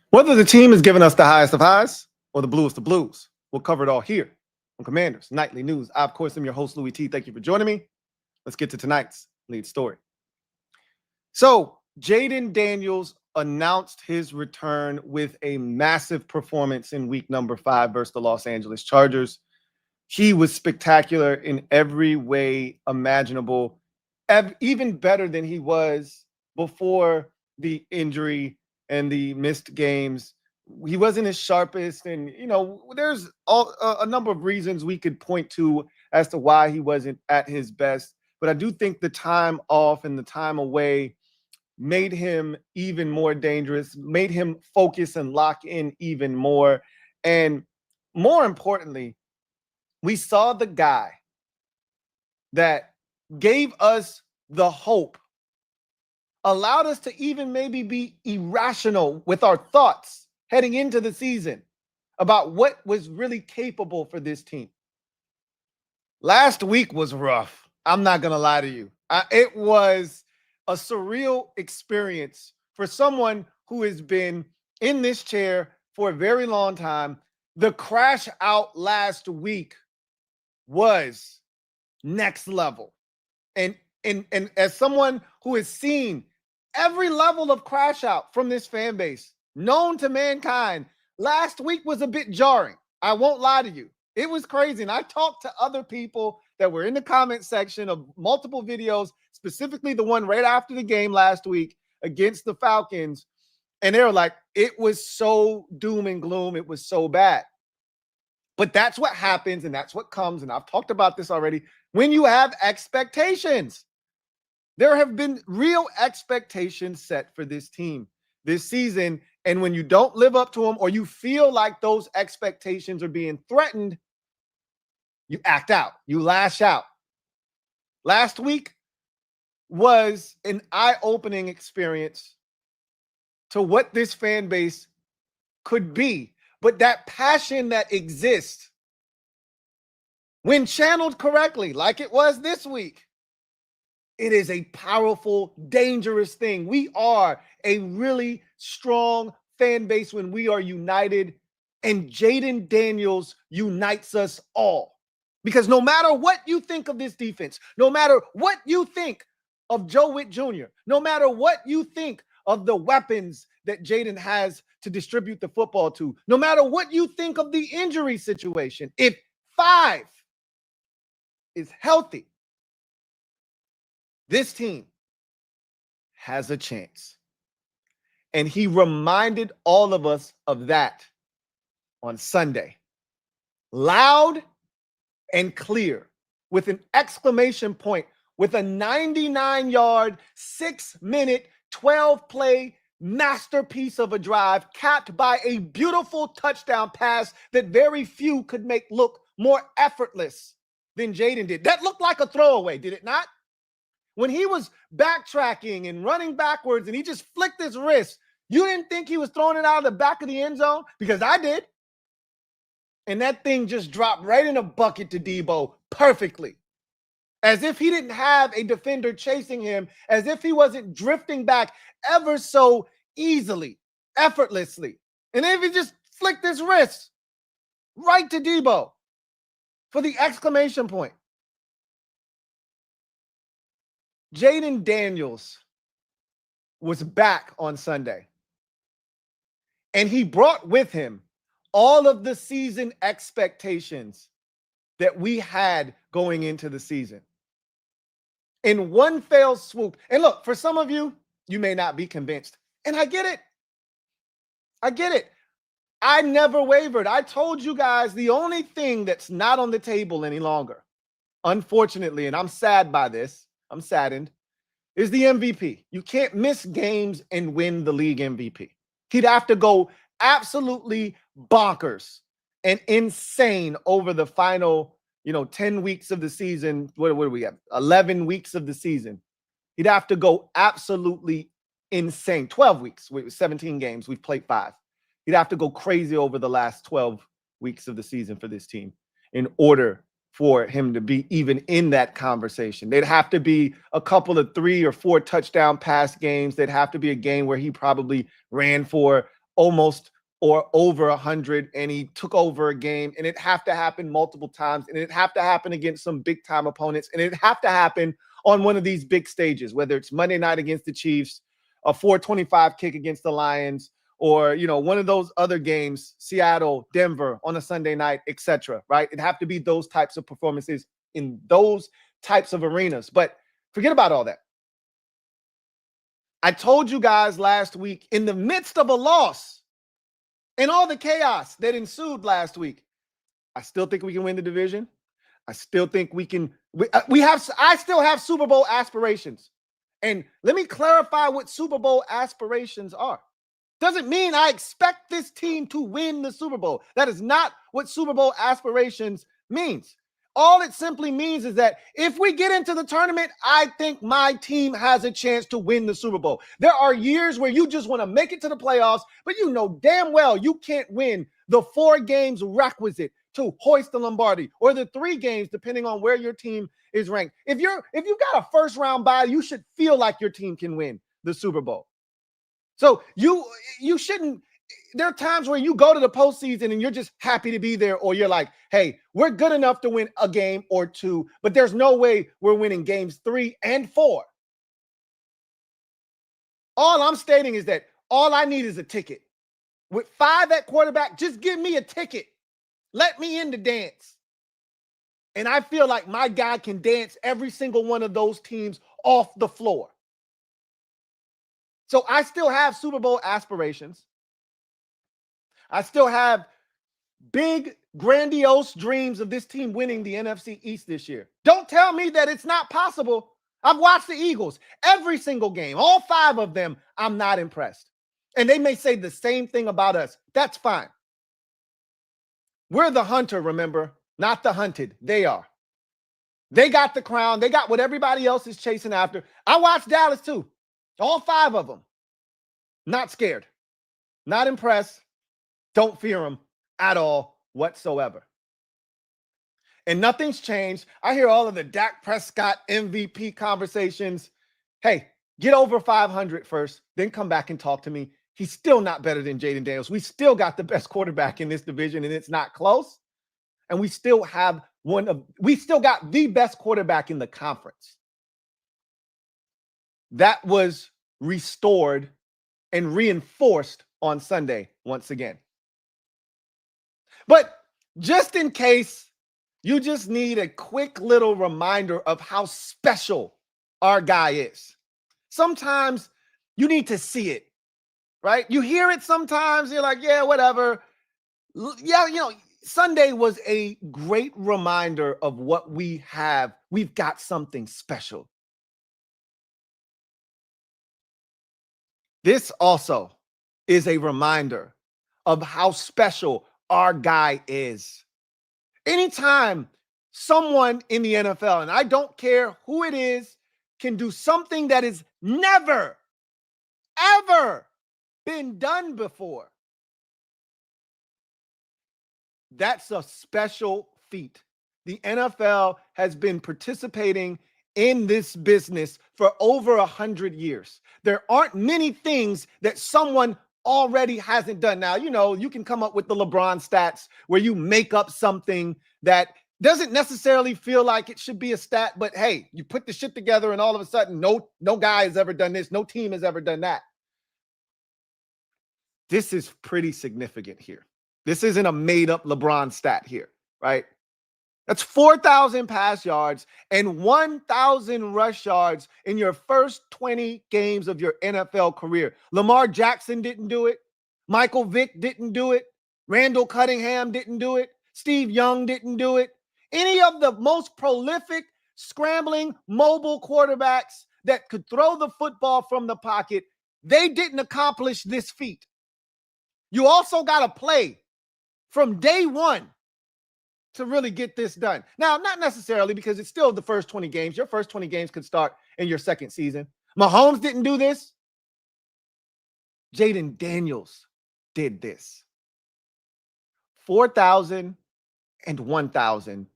Whether the team is giving us the highest of highs or the bluest of blues, we'll cover it all here on Commanders Nightly News. I, of course, am your host, Louie T. Thank you for joining me. Let's get to tonight's lead story. So, Jayden Daniels announced his return with a massive performance in week number 5 versus the Los Angeles Chargers. He was spectacular in every way imaginable, even better than he was before the injury and the missed games. He wasn't his sharpest, and there's a number of reasons we could point to as to why he wasn't at his best. But I do think the time off and the time away made him even more dangerous, made him focus and lock in even more. And more importantly, we saw the guy that gave us the hope, allowed us to even maybe be irrational with our thoughts heading into the season about what was really capable for this team. Last week was rough. I'm not going to lie to you. It was a surreal experience for someone who has been in this chair for a very long time. The crash out last week was next level. And as someone who has seen every level of crash out from this fan base known to mankind, last week was a bit jarring. I won't lie to you. It was crazy. And I talked to other people that were in the comment section of multiple videos, specifically the one right after the game last week against the Falcons. And they were like, it was so doom and gloom. It was so bad. But that's what happens, and that's what comes, and I've talked about this already, when you have expectations. There have been real expectations set for this team this season, and when you don't live up to them or you feel like those expectations are being threatened, you act out, you lash out. Last week was an eye-opening experience to what this fan base could be. But that passion that exists, when channeled correctly, like it was this week, it is a powerful, dangerous thing. We are a really strong fan base when we are united, and Jayden Daniels unites us all. Because no matter what you think of this defense, no matter what you think of Joe Witt Jr., no matter what you think of the weapons that Jayden has to distribute the football to, no matter what you think of the injury situation, if 5 is healthy, this team has a chance. And he reminded all of us of that on Sunday. Loud and clear, with an exclamation point, with a 99-yard, 6-minute, 12-play masterpiece of a drive capped by a beautiful touchdown pass that very few could make look more effortless than Jayden did. That looked like a throwaway, did it not? When he was backtracking and running backwards and he just flicked his wrist, you didn't think he was throwing it out of the back of the end zone? Because I did. And that thing just dropped right in a bucket to Debo perfectly. As if he didn't have a defender chasing him, as if he wasn't drifting back ever so easily, effortlessly. And then if he just flicked his wrist right to Debo for the exclamation point. Jayden Daniels was back on Sunday, and he brought with him all of the season expectations that we had going into the season. In one fell swoop. And look, for some of you, you may not be convinced. And I get it. I get it. I never wavered. I told you guys the only thing that's not on the table any longer, unfortunately, and I'm sad by this, I'm saddened, is the MVP. You can't miss games and win the league MVP. He'd have to go absolutely bonkers and insane over the final 10 weeks of the season. What do we have? 11 weeks of the season. He'd have to go absolutely insane. 12 weeks. 17 games. We've played 5. He'd have to go crazy over the last 12 weeks of the season for this team in order for him to be even in that conversation. They'd have to be a couple of 3 or 4 touchdown pass games. They'd have to be a game where he probably ran for almost or over 100, and he took over a game, and it have to happen multiple times, and it have to happen against some big time opponents, and it have to happen on one of these big stages, whether it's Monday night against the Chiefs, a 425 kick against the Lions, or one of those other games, Seattle, Denver on a Sunday night, etc. Right? It have to be those types of performances in those types of arenas. But forget about all that. I told you guys last week, in the midst of a loss and all the chaos that ensued last week, I still think we can win the division. I still think we can. I still have Super Bowl aspirations. And let me clarify what Super Bowl aspirations are. Doesn't mean I expect this team to win the Super Bowl. That is not what Super Bowl aspirations means. All it simply means is that if we get into the tournament, I think my team has a chance to win the Super Bowl. There are years where you just want to make it to the playoffs, but you know damn well you can't win the 4 games requisite to hoist the Lombardi, or the 3 games, depending on where your team is ranked. If you got a first round bye, you should feel like your team can win the Super Bowl. So you shouldn't. There are times where you go to the postseason and you're just happy to be there, or you're like, hey, we're good enough to win a game or 2, but there's no way we're winning games 3 and 4. All I'm stating is that all I need is a ticket. With 5 at quarterback, just give me a ticket. Let me in the dance. And I feel like my guy can dance every single one of those teams off the floor. So I still have Super Bowl aspirations. I still have big, grandiose dreams of this team winning the NFC East this year. Don't tell me that it's not possible. I've watched the Eagles every single game, all 5 of them. I'm not impressed. And they may say the same thing about us. That's fine. We're the hunter, remember, not the hunted. They are. They got the crown. They got what everybody else is chasing after. I watched Dallas too. All 5 of them. Not scared. Not impressed. Don't fear them at all whatsoever. And nothing's changed. I hear all of the Dak Prescott MVP conversations. Hey, get over 500 first, then come back and talk to me. He's still not better than Jayden Daniels. We still got the best quarterback in this division, and it's not close. And we still got the best quarterback in the conference. That was restored and reinforced on Sunday once again. But just in case you just need a quick little reminder of how special our guy is, sometimes you need to see it, right? You hear it sometimes, you're like, yeah, whatever. Yeah, Sunday was a great reminder of what we have. We've got something special. This also is a reminder of how special our guy is. Anytime someone in the NFL, and I don't care who it is, can do something that is never, ever been done before, that's a special feat. The NFL has been participating in this business for over 100 years. There aren't many things that someone already hasn't done. Now, you can come up with the LeBron stats where you make up something that doesn't necessarily feel like it should be a stat, but hey, you put the shit together and all of a sudden, no guy has ever done this. No team has ever done that. This is pretty significant here. This isn't a made up LeBron stat here, right? That's 4,000 pass yards and 1,000 rush yards in your first 20 games of your NFL career. Lamar Jackson didn't do it. Michael Vick didn't do it. Randall Cunningham didn't do it. Steve Young didn't do it. Any of the most prolific, scrambling, mobile quarterbacks that could throw the football from the pocket, they didn't accomplish this feat. You also got to play from day one to really get this done. Now, not necessarily, because it's still the first 20 games. Your first 20 games could start in your second season. Mahomes didn't do this. Jayden Daniels did this. 4,000 and 1,000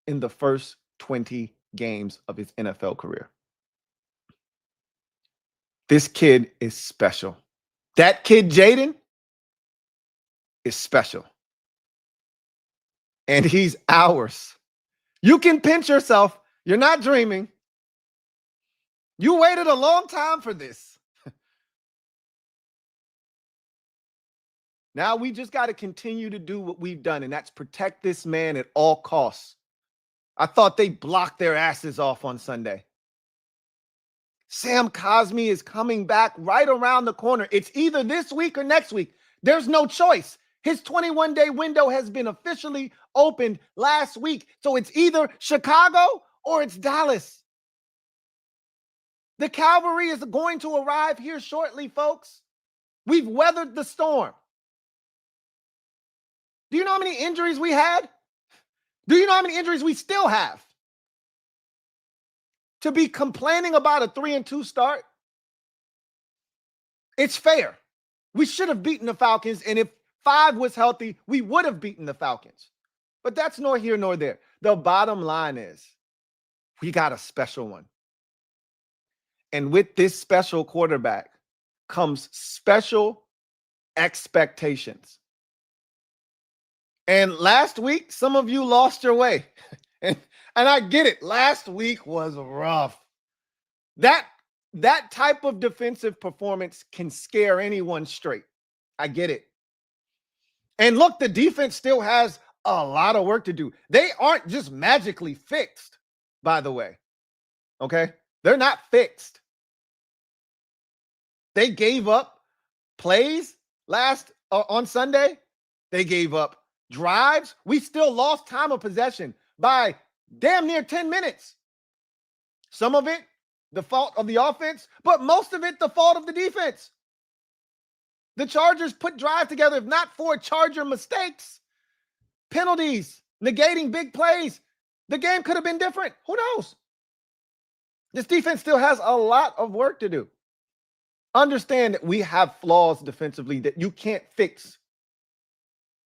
in the first 20 games of his NFL career. This kid is special. That kid, Jayden, is special. And he's ours. You can pinch yourself. You're not dreaming. You waited a long time for this. Now we just got to continue to do what we've done, and that's protect this man at all costs. I thought they blocked their asses off on Sunday. Sam Cosmi is coming back right around the corner. It's either this week or next week. There's no choice. His 21-day window has been officially opened last week. So it's either Chicago or it's Dallas. The cavalry is going to arrive here shortly, folks. We've weathered the storm. Do you know how many injuries we had? Do you know how many injuries we still have? To be complaining about a 3-2 start, it's fair. We should have beaten the Falcons, and if 5 was healthy, we would have beaten the Falcons. But that's nor here nor there. The bottom line is we got a special one. And with this special quarterback comes special expectations. And last week, some of you lost your way. And I get it. Last week was rough. That type of defensive performance can scare anyone straight. I get it. And look, the defense still has a lot of work to do. They aren't just magically fixed, by the way. Okay? They're not fixed. They gave up plays on Sunday. They gave up drives. We still lost time of possession by damn near 10 minutes. Some of it, the fault of the offense, but most of it, the fault of the defense. The Chargers put drives together, if not for Charger mistakes, penalties, negating big plays, the game could have been different. Who knows? This defense still has a lot of work to do. Understand that we have flaws defensively that you can't fix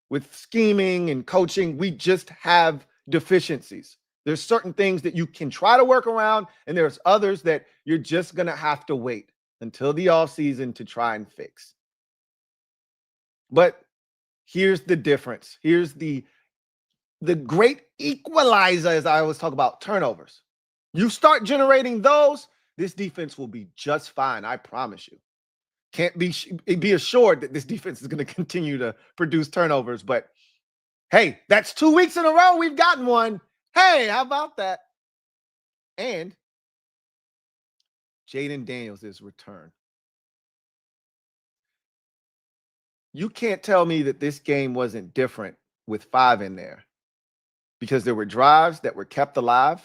with scheming and coaching. We just have deficiencies. There's certain things that you can try to work around, and there's others that you're just going to have to wait until the offseason to try and fix. But here's the difference. Here's the great equalizer, as I always talk about, turnovers. You start generating those, this defense will be just fine. I promise you. Can't be assured that this defense is going to continue to produce turnovers. But hey, that's 2 weeks in a row we've gotten one. Hey, how about that? And Jayden Daniels is returned. You can't tell me that this game wasn't different with 5 in there, because there were drives that were kept alive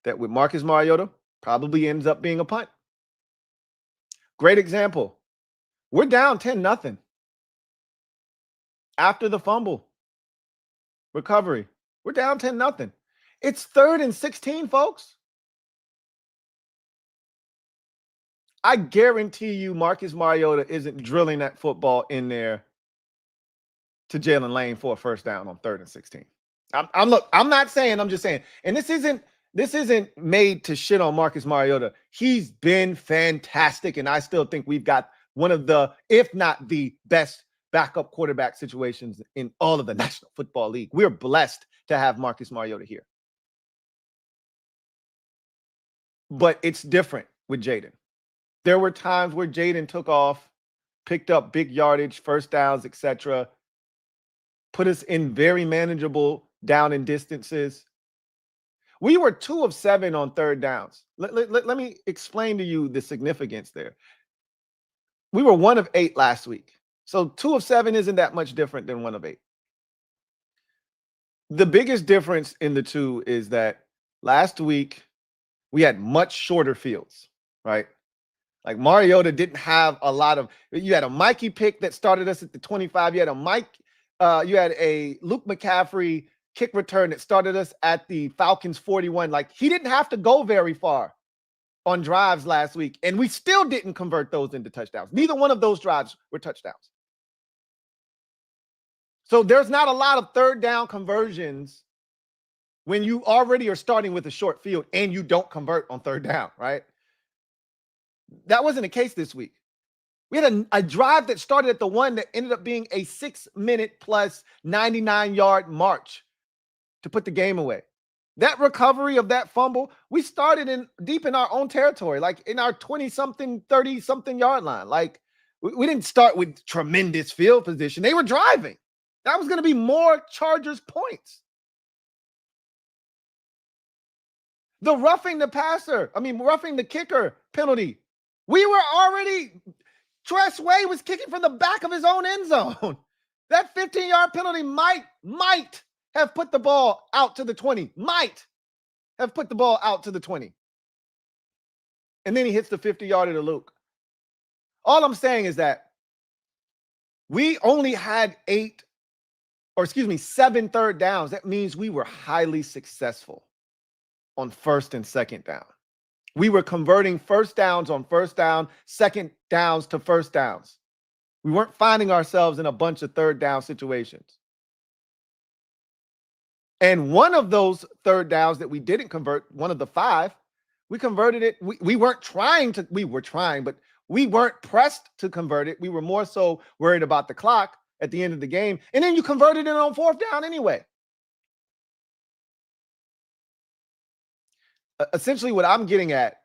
that with Marcus Mariota probably ends up being a punt. Great example. We're down 10-0 after the fumble recovery. We're down 10-0. It's 3rd and 16, folks. I guarantee you Marcus Mariota isn't drilling that football in there to Jalen Lane for a first down on 3rd and 16. I'm not saying, I'm just saying. And this isn't made to shit on Marcus Mariota. He's been fantastic, and I still think we've got one of the, if not the best backup quarterback situations in all of the National Football League. We're blessed to have Marcus Mariota here. But it's different with Jayden. There were times where Jayden took off, picked up big yardage, first downs, etc., put us in very manageable down and distances. We were 2 of 7 on 3rd downs. Let me explain to you the significance there. We were 1 of 8 last week. So 2 of 7 isn't that much different than 1 of 8. The biggest difference in the two is that last week we had much shorter fields, right? Like Mariota didn't have a lot of, you had a Mikey pick that started us at the 25. You had a Luke McCaffrey kick return that started us at the Falcons 41. Like, he didn't have to go very far on drives last week, and we still didn't convert those into touchdowns. Neither one of those drives were touchdowns. So there's not a lot of 3rd down conversions when you already are starting with a short field and you don't convert on 3rd down, right? That wasn't the case this week. We had a drive that started at the 1 that ended up being a 6-minute plus 99-yard march to put the game away. That recovery of that fumble, we started deep in our own territory, like in our 20-something, 30-something yard line. Like we didn't start with tremendous field position. They were driving. That was going to be more Chargers points. The roughing the kicker penalty. We were already, Tress Way was kicking from the back of his own end zone. That 15-yard penalty might have put the ball out to the 20. Might have put the ball out to the 20. And then he hits the 50-yarder to Luke. All I'm saying is that we only had 7 third downs. That means we were highly successful on first and second down. We were converting first downs on first down, second downs to first downs. We weren't finding ourselves in a bunch of third down situations. And one of those third downs that we didn't convert, one of the 5, we converted it. We weren't trying to, we were trying, but we weren't pressed to convert it. We were more so worried about the clock at the end of the game. And then you converted it on 4th down anyway. Essentially, what I'm getting at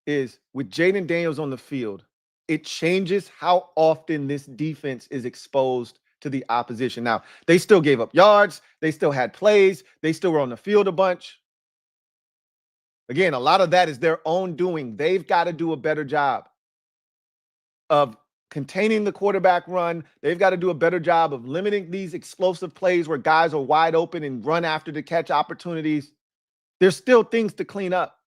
is with Jayden Daniels on the field, it changes how often this defense is exposed to the opposition. Now, they still gave up yards. They still had plays. They still were on the field a bunch. Again, a lot of that is their own doing. They've got to do a better job of containing the quarterback run. They've got to do a better job of limiting these explosive plays where guys are wide open and run after the catch opportunities. There's still things to clean up.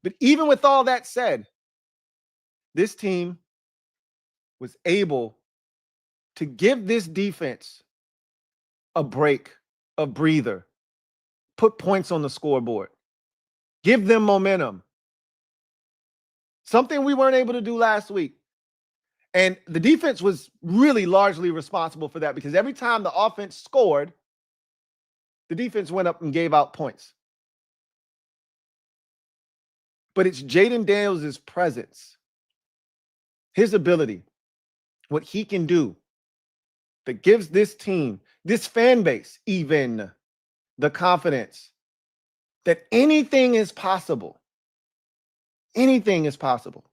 But even with all that said, this team was able to give this defense a break, a breather, put points on the scoreboard, give them momentum. Something we weren't able to do last week. And the defense was really largely responsible for that because every time the offense scored, the defense went up and gave out points. But it's Jayden Daniels' presence, his ability, what he can do that gives this team, this fan base, even the confidence that anything is possible. Anything is possible.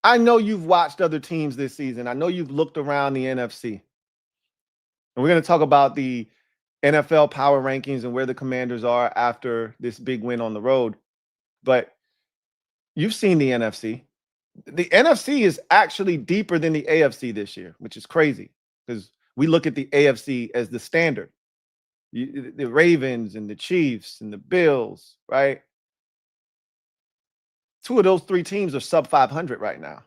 I know you've watched other teams this season. I know you've looked around the NFC. And we're going to talk about the NFL power rankings and where the Commanders are after this big win on the road. But you've seen the NFC. The NFC is actually deeper than the AFC this year, which is crazy because we look at the AFC as the standard. The Ravens and the Chiefs and the Bills, right? 2 of those 3 teams are sub 500 right now.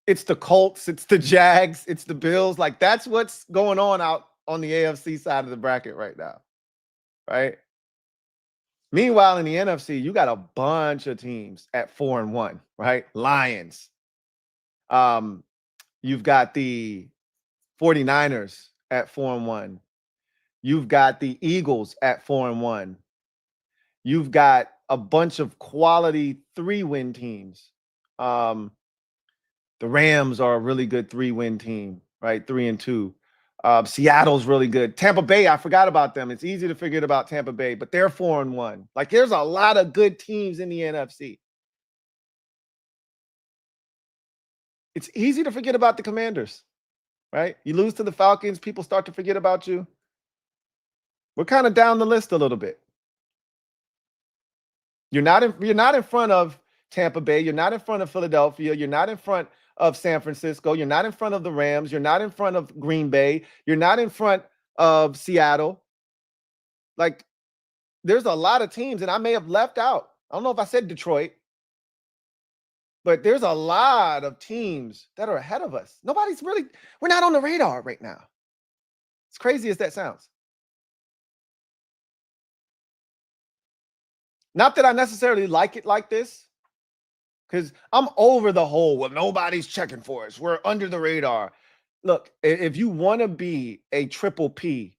It's the Colts, it's the Jags, it's the Bills. Like that's what's going on out on the AFC side of the bracket right now, right? Meanwhile, in the NFC, you got a bunch of teams at 4-1, right? Lions. You've got the 49ers at 4-1. You've got the Eagles at 4-1. You've got a bunch of quality 3-win teams. The Rams are a really good 3-win team, right? 3-2. Seattle's really good. Tampa Bay, I forgot about them. It's easy to forget about Tampa Bay, but they're 4-1. Like there's a lot of good teams in the NFC. It's easy to forget about the Commanders, right? You lose to the Falcons, people start to forget about you. We're kind of down the list a little bit. You're not in front of Tampa Bay. You're not in front of Philadelphia. You're not in front of San Francisco. You're not in front of the Rams. You're not in front of Green Bay. You're not in front of Seattle. Like, there's a lot of teams, and I may have left out. I don't know if I said Detroit, but there's a lot of teams that are ahead of us. We're not on the radar right now. As crazy as that sounds. Not that I necessarily like it like this, because I'm over the whole, well, nobody's checking for us. We're under the radar. Look, if you want to be a triple P,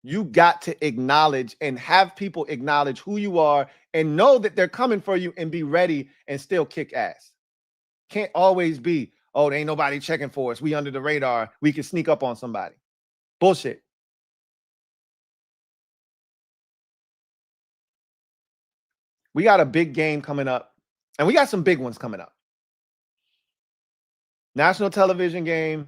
You got to acknowledge and have people acknowledge who you are and know that they're coming for you and be ready and still kick ass. Can't always be, oh, there ain't nobody checking for us. We under the radar. We can sneak up on somebody. Bullshit. We got a big game coming up, and we got some big ones coming up. National television game,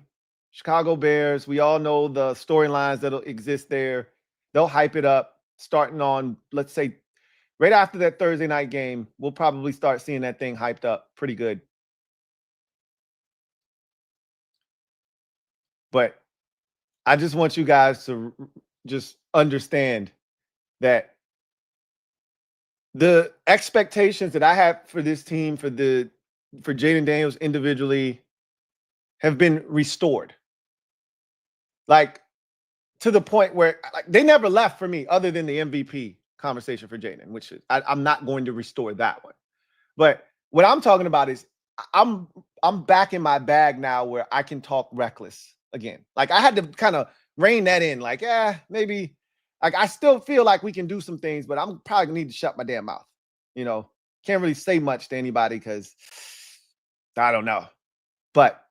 Chicago Bears. We all know the storylines that'll exist there. They'll hype it up starting on, let's say, right after that Thursday night game. We'll probably start seeing that thing hyped up pretty good. But I just want you guys to just understand that the expectations that I have for this team, for Jayden Daniels individually, have been restored. Like, to the point where they never left for me other than the MVP conversation for Jayden, which is, I'm not going to restore that one. But what I'm talking about is I'm back in my bag now where I can talk reckless again. Like, I had to kind of rein that in. Like, maybe, like, I still feel like we can do some things, but I'm probably gonna need to shut my damn mouth. You know, can't really say much to anybody because I don't know. But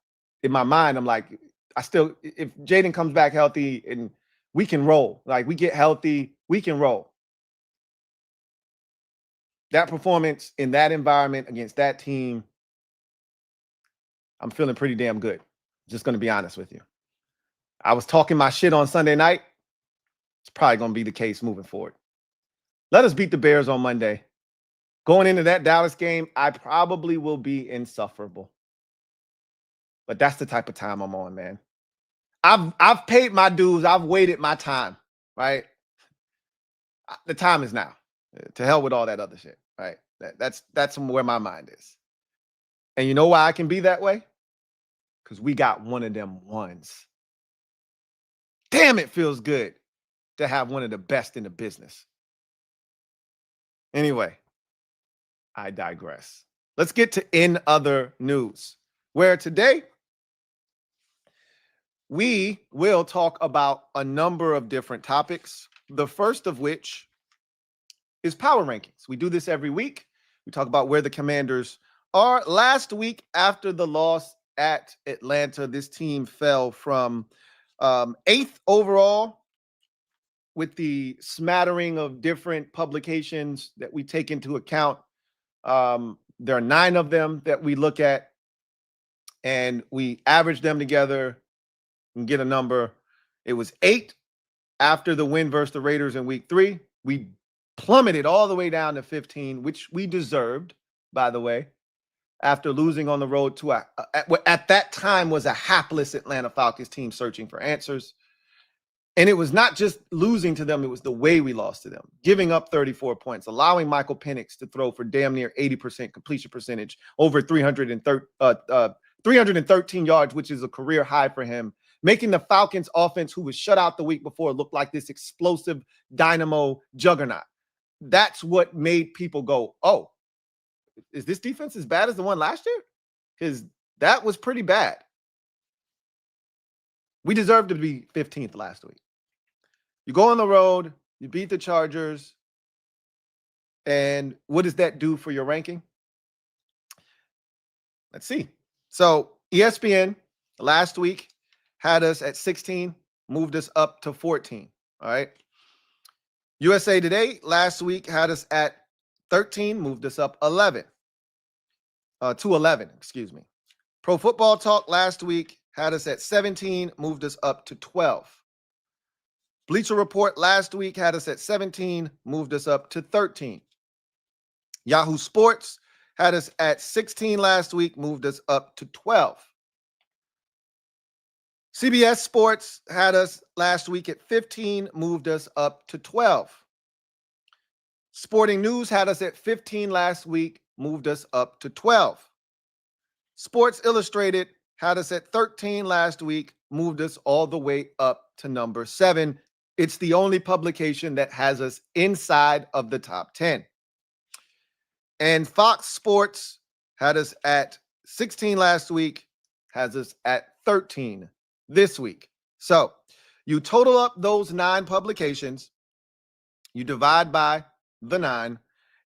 in my mind, I'm like, if Jayden comes back healthy and we can roll, like, we get healthy, we can roll. That performance in that environment against that team, I'm feeling pretty damn good. Just going to be honest with you. I was talking my shit on Sunday night. It's probably going to be the case moving forward. Let us beat the Bears on Monday. Going into that Dallas game, I probably will be insufferable. But that's the type of time I'm on, man. I've paid my dues. I've waited my time, right? The time is now. To hell with all that other shit, right? That's where my mind is. And you know why I can be that way? Because we got one of them ones. Damn, it feels good to have one of the best in the business. Anyway, I digress. Let's get to in other news, where today we will talk about a number of different topics. The first of which is power rankings. We do this every week. We talk about where the Commanders are. Last week, after the loss at Atlanta, this team fell from 8th overall with the smattering of different publications that we take into account. There are 9 of them that we look at, and we average them together and get a number. It was 8 after the win versus the Raiders in week 3. We plummeted all the way down to 15, which we deserved, by the way, after losing on the road to at that time was a hapless Atlanta Falcons team searching for answers. And it was not just losing to them, it was the way we lost to them, giving up 34 points, allowing Michael Penix to throw for damn near 80% completion percentage, over 313 yards, which is a career high for him, making the Falcons offense, who was shut out the week before, look like this explosive dynamo juggernaut. That's what made people go, oh, is this defense as bad as the one last year? Because that was pretty bad. We deserved to be 15th last week. You go on the road, you beat the Chargers, and what does that do for your ranking? Let's see. So ESPN last week had us at 16, moved us up to 14. All right. USA Today last week had us at 13, moved us up 11 to 11, excuse me. Pro Football Talk last week had us at 17, moved us up to 12. Bleacher Report last week had us at 17, moved us up to 13. Yahoo Sports had us at 16 last week, moved us up to 12. CBS Sports had us last week at 15, moved us up to 12. Sporting News had us at 15 last week, moved us up to 12. Sports Illustrated had us at 13 last week, moved us all the way up to number 7. It's the only publication that has us inside of the top 10. And Fox Sports had us at 16 last week, has us at 13 this week. So You total up those 9 publications, you divide by the 9,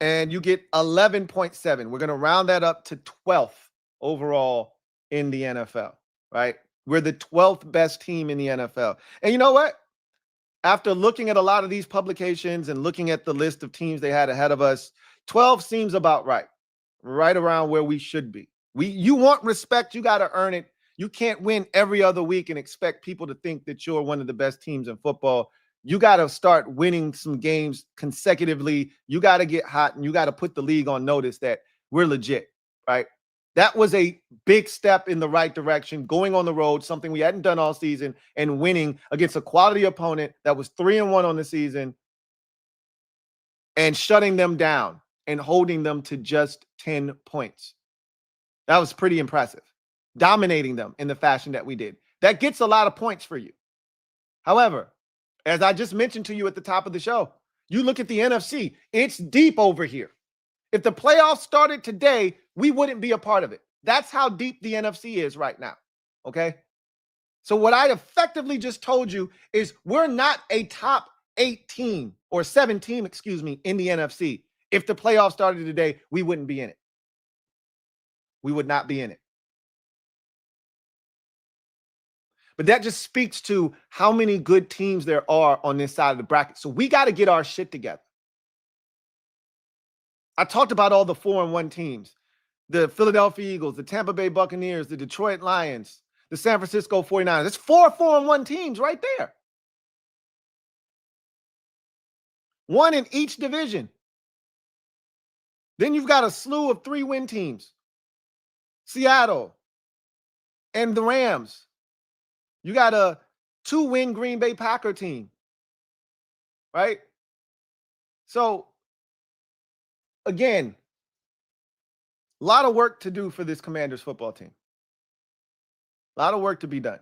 and you get 11.7. We're going to round that up to 12th overall in the NFL, right? We're the 12th best team in the NFL. And you know what? After looking at a lot of these publications and looking at the list of teams they had ahead of us, 12 seems about right around where we should be. You want respect, you got to earn it. You can't win every other week and expect people to think that you're one of the best teams in football. You got to start winning some games consecutively. You got to get hot, and you got to put the league on notice that we're legit, right? That was a big step in the right direction, going on the road, something we hadn't done all season, and winning against a quality opponent that was 3-1 on the season and shutting them down and holding them to just 10 points. That was pretty impressive. Dominating them in the fashion that we did. That gets a lot of points for you. However, as I just mentioned to you at the top of the show, you look at the NFC, it's deep over here. If the playoffs started today, we wouldn't be a part of it. That's how deep the NFC is right now, okay? So what I effectively just told you is we're not a top 8 team or 7 team, in the NFC. If the playoffs started today, we wouldn't be in it. We would not be in it. But that just speaks to how many good teams there are on this side of the bracket. So we got to get our shit together. I talked about all the 4-1 teams. The Philadelphia Eagles, the Tampa Bay Buccaneers, the Detroit Lions, the San Francisco 49ers. That's 4 4-1 teams right there. One in each division. Then you've got a slew of 3-win teams. Seattle and the Rams. You got a 2-win Green Bay Packer team, right? So, again, a lot of work to do for this Commanders football team. A lot of work to be done.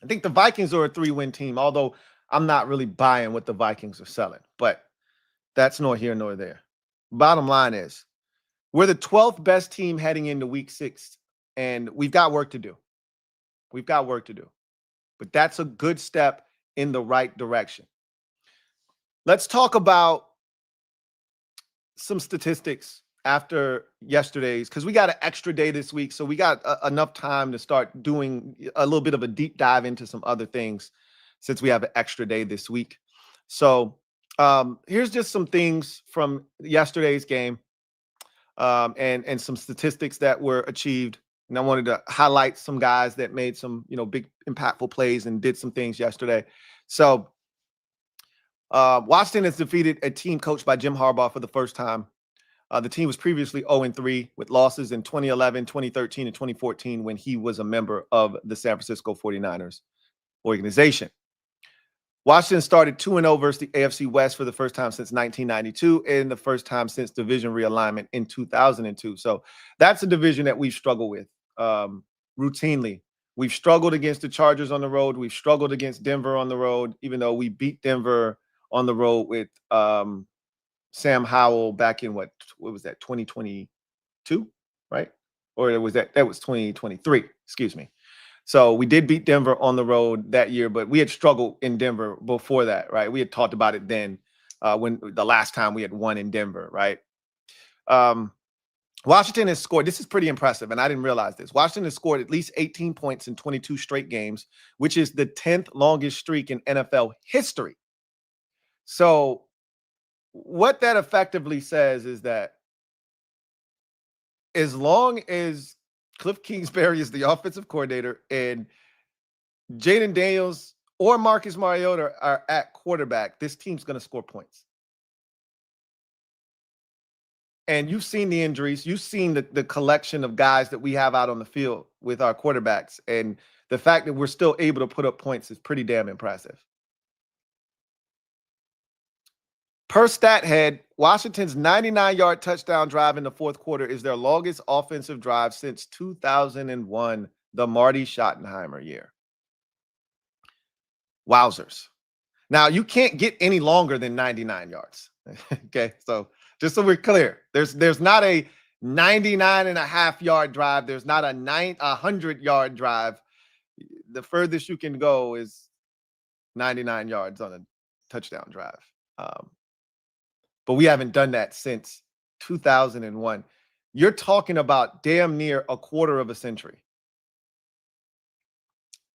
I think the Vikings are a 3-win team, although I'm not really buying what the Vikings are selling. But that's nor here nor there. Bottom line is, we're the 12th best team heading into week 6, and we've got work to do. We've got work to do. But that's a good step in the right direction. Let's talk about some statistics after yesterday's, because we got an extra day this week, so we got enough time to start doing a little bit of a deep dive into some other things since we have an extra day this week. So here's just some things from yesterday's game and some statistics that were achieved. And I wanted to highlight some guys that made some, big impactful plays and did some things yesterday. So Washington has defeated a team coached by Jim Harbaugh for the first time. The team was previously 0-3 with losses in 2011, 2013, and 2014 when he was a member of the San Francisco 49ers organization. Washington started 2-0 versus the AFC West for the first time since 1992 and the first time since division realignment in 2002. So that's a division that we've struggled with routinely. We've struggled against the Chargers on the road. We've struggled against Denver on the road, even though we beat Denver on the road with Sam Howell back in what was that, 2022, right? Or was that was 2023, excuse me. So we did beat Denver on the road that year, but we had struggled in Denver before that, right? We had talked about it then when the last time we had won in Denver, right? Washington has scored. This is pretty impressive, and I didn't realize this. Washington has scored at least 18 points in 22 straight games, which is the 10th longest streak in NFL history. So what that effectively says is that as long as Cliff Kingsbury is the offensive coordinator and Jayden Daniels or Marcus Mariota are at quarterback, this team's going to score points. And you've seen the injuries. You've seen the collection of guys that we have out on the field with our quarterbacks. And the fact that we're still able to put up points is pretty damn impressive. Per StatHead, Washington's 99-yard touchdown drive in the fourth quarter is their longest offensive drive since 2001, the Marty Schottenheimer year. Wowzers. Now, you can't get any longer than 99 yards. Okay, so just so we're clear, there's not a 99.5-yard drive. There's not a 100-yard drive. The furthest you can go is 99 yards on a touchdown drive. But we haven't done that since 2001. You're talking about damn near a quarter of a century.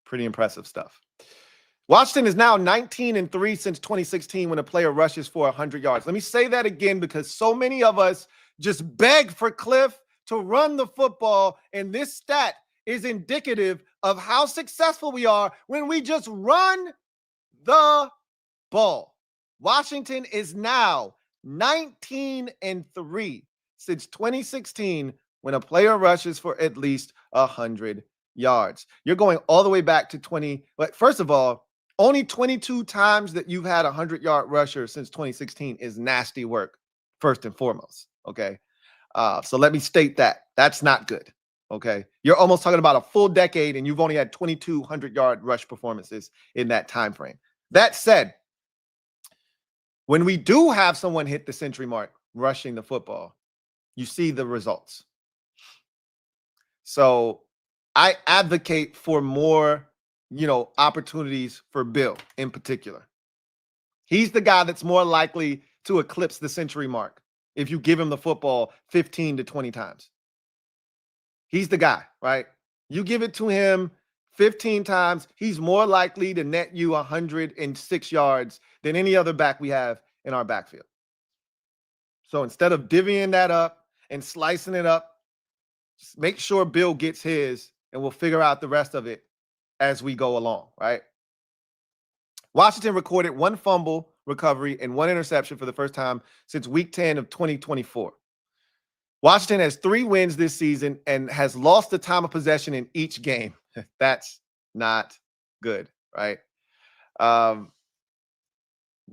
Pretty impressive stuff. Washington is now 19-3 since 2016 when a player rushes for 100 yards. Let me say that again because so many of us just beg for Cliff to run the football, and this stat is indicative of how successful we are when we just run the ball. Washington is now 19-3 since 2016 when a player rushes for at least 100 yards. You're going all the way back to 20. But first of all, only 22 times that you've had a 100-yard rusher since 2016 is nasty work, first and foremost. Okay. So let me state that. That's not good. Okay. You're almost talking about a full decade, and you've only had 22 100-yard rush performances in that time frame. That said, when we do have someone hit the century mark rushing the football, you see the results. So I advocate for more, opportunities for Bill in particular. He's the guy that's more likely to eclipse the century mark if you give him the football 15 to 20 times. He's the guy, right? You give it to him 15 times, he's more likely to net you 106 yards than any other back we have in our backfield. So instead of divvying that up and slicing it up, just make sure Bill gets his, and we'll figure out the rest of it as we go along, right? Washington recorded 1 fumble recovery and 1 interception for the first time since week 10 of 2024. Washington has 3 wins this season and has lost the time of possession in each game. That's not good, right?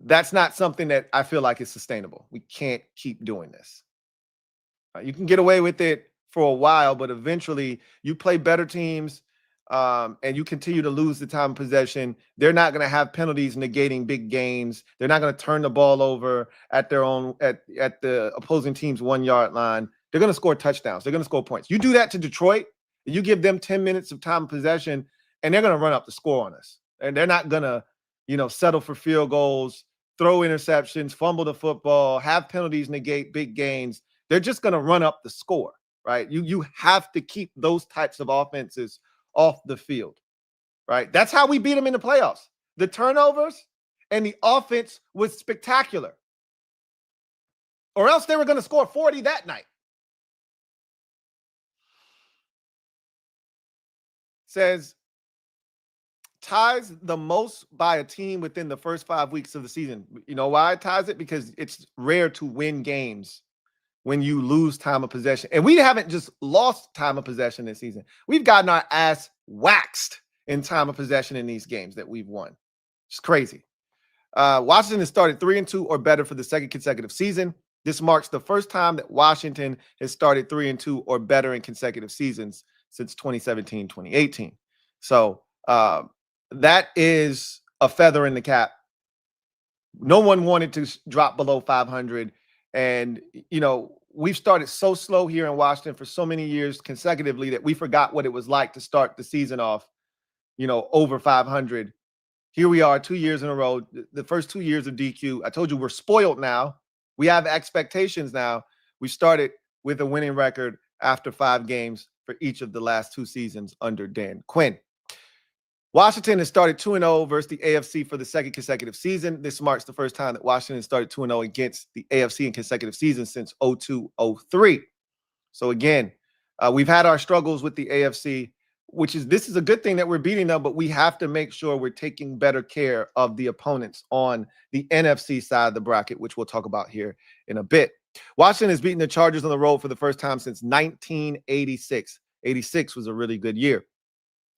That's not something that I feel like is sustainable. We can't keep doing this. You can get away with it for a while, but eventually you play better teams and you continue to lose the time of possession. They're not going to have penalties negating big gains. They're not going to turn the ball over at their own at the opposing team's 1-yard line. They're going to score touchdowns. They're going to score points. You do that to Detroit, you give them 10 minutes of time of possession, and they're going to run up the score on us. And they're not going to, settle for field goals, throw interceptions, fumble the football, have penalties negate big gains. They're just going to run up the score, right? You have to keep those types of offenses off the field, right? That's how we beat them in the playoffs. The turnovers and the offense was spectacular. Or else they were going to score 40 that night. Says, ties the most by a team within the first 5 weeks of the season. You know why it ties it? Because it's rare to win games when you lose time of possession. And we haven't just lost time of possession this season. We've gotten our ass waxed in time of possession in these games that we've won. It's crazy. Washington has started 3-2 or better for the second consecutive season. This marks the first time that Washington has started 3-2 or better in consecutive seasons since 2017, 2018. So that is a feather in the cap. No one wanted to drop below 500. And, we've started so slow here in Washington for so many years consecutively that we forgot what it was like to start the season off, over 500. Here we are 2 years in a row, the first 2 years of DQ. I told you we're spoiled now. We have expectations now. We started with a winning record after 5 games for each of the last 2 seasons under Dan Quinn. Washington has started 2-0 versus the AFC for the second consecutive season. This marks the first time that Washington started 2-0 against the AFC in consecutive seasons since 2002-03. So again, we've had our struggles with the AFC, this is a good thing that we're beating them, but we have to make sure we're taking better care of the opponents on the NFC side of the bracket, which we'll talk about here in a bit. Washington has beaten the Chargers on the road for the first time since 1986. 86 was a really good year.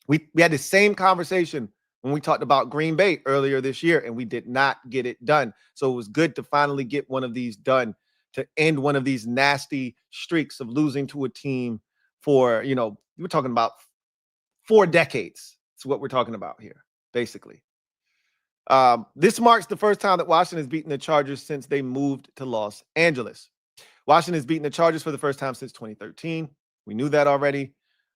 We had the same conversation when we talked about Green Bay earlier this year, and we did not get it done. So it was good to finally get one of these done to end one of these nasty streaks of losing to a team for, we're talking about 4 decades. That's what we're talking about here, basically. This marks the first time that Washington has beaten the Chargers since they moved to Los Angeles. Washington has beaten the Chargers for the first time since 2013. We knew that already.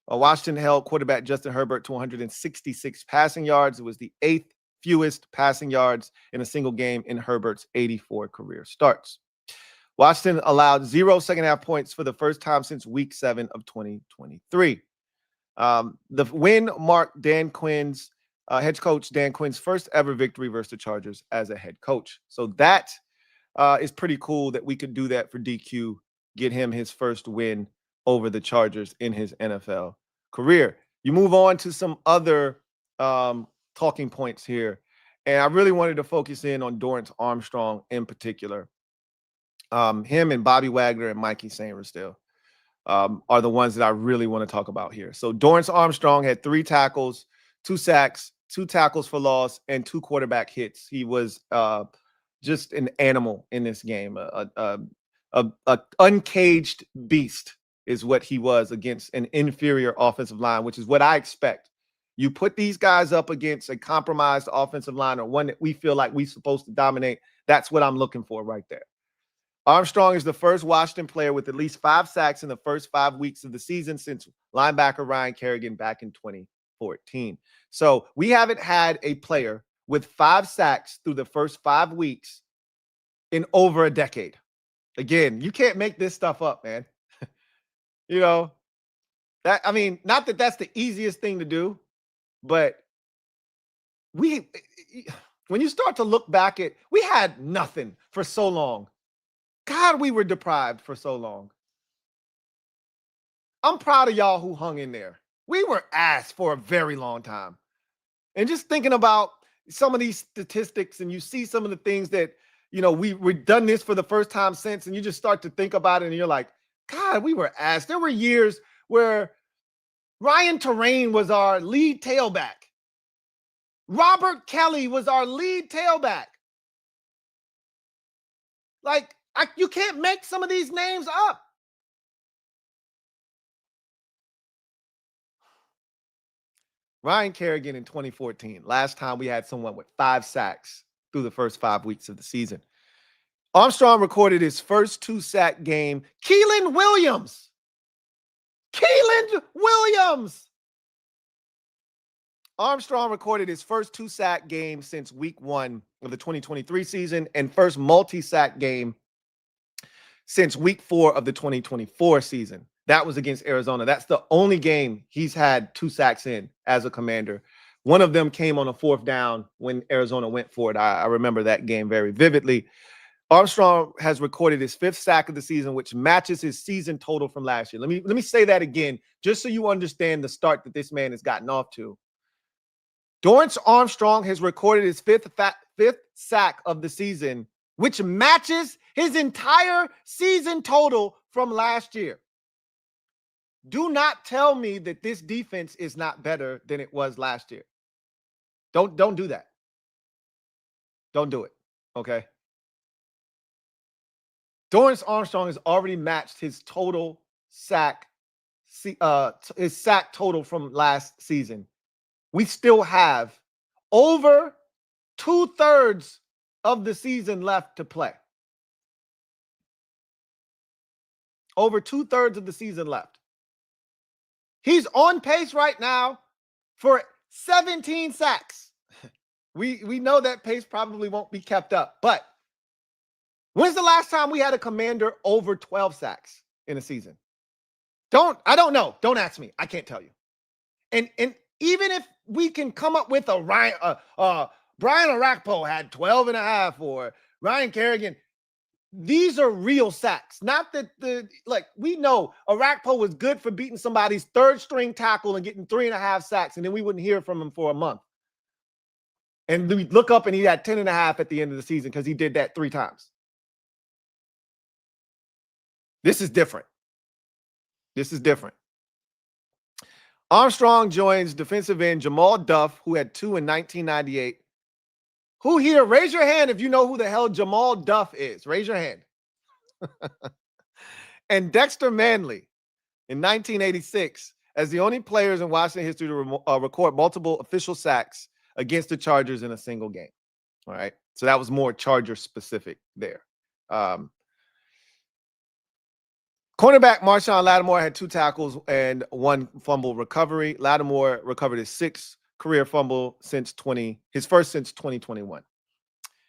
Washington held quarterback Justin Herbert to 166 passing yards. It was the 8th fewest passing yards in a single game in Herbert's 84 career starts. Washington allowed 0 second-half points for the first time since Week 7 of 2023. The win marked Dan Quinn's head coach Dan Quinn's first ever victory versus the Chargers as a head coach. So that is pretty cool that we could do that for DQ, get him his first win over the Chargers in his NFL career. You move on to some other talking points here, and I really wanted to focus in on Dorrance Armstrong in particular. Him and Bobby Wagner and Mikey Sainristil are the ones that I really want to talk about here. So Dorrance Armstrong had 3 tackles, 2 sacks, 2 tackles for loss, and 2 quarterback hits. He was just an animal in this game, a uncaged beast is what he was against an inferior offensive line, which is what I expect. You put these guys up against a compromised offensive line or one that we feel like we're supposed to dominate. That's what I'm looking for right there. Armstrong is the first Washington player with at least 5 sacks in the first 5 weeks of the season since linebacker Ryan Kerrigan back in 2014. So we haven't had a player with 5 sacks through the first 5 weeks in over a decade. Again, you can't make this stuff up, man. You know, that, I mean, not that that's the easiest thing to do, but when you start to look back at, we had nothing for so long. God, we were deprived for so long. I'm proud of y'all who hung in there. We were ass for a very long time. And just thinking about some of these statistics, and you see some of the things that, you know, we've done this for the first time since, and you just start to think about it and you're like, God, we were ass. There were years where Ryan Terrain was our lead tailback. Robert Kelly was our lead tailback. Like, you can't make some of these names up. Ryan Kerrigan in 2014, last time we had someone with 5 sacks through the first 5 weeks of the season. Armstrong recorded his first 2-sack game. Keelan Williams. Armstrong recorded his first 2-sack game since week 1 of the 2023 season and first multi-sack game since week 4 of the 2024 season. That was against Arizona. That's the only game he's had 2 sacks in as a Commander. One of them came on a 4th down when Arizona went for it. I remember that game very vividly. Armstrong has recorded his 5th sack of the season, which matches his season total from last year. Let me say that again, just so you understand the start that this man has gotten off to. Dorrance Armstrong has recorded his 5th sack of the season, which matches his entire season total from last year. Do not tell me that this defense is not better than it was last year. Don't do that. Don't do it, okay? Dorrance Armstrong has already matched his total sack, his sack total from last season. We still have over 2/3 of the season left to play. Over 2/3 of the season left. He's on pace right now for 17 sacks. We know that pace probably won't be kept up, but when's the last time we had a Commander over 12 sacks in a season? I don't know. Don't ask me. I can't tell you. And even if we can come up with Brian Arakpo had 12.5 or Ryan Kerrigan, these are real sacks. Not that we know Arakpo was good for beating somebody's 3rd string tackle and getting 3.5 sacks, and then we wouldn't hear from him for a month. And we'd look up and he had 10.5 at the end of the season because he did that 3 times. This is different. This is different. Armstrong joins defensive end Jamal Duff, who had 2 in 1998. Who here? Raise your hand if you know who the hell Jamal Duff is. Raise your hand. And Dexter Manley in 1986 as the only players in Washington history to record multiple official sacks against the Chargers in a single game. All right. So that was more Charger specific there. Cornerback Marshawn Lattimore had 2 tackles and 1 fumble recovery. Lattimore recovered his 6th career fumble his first since 2021.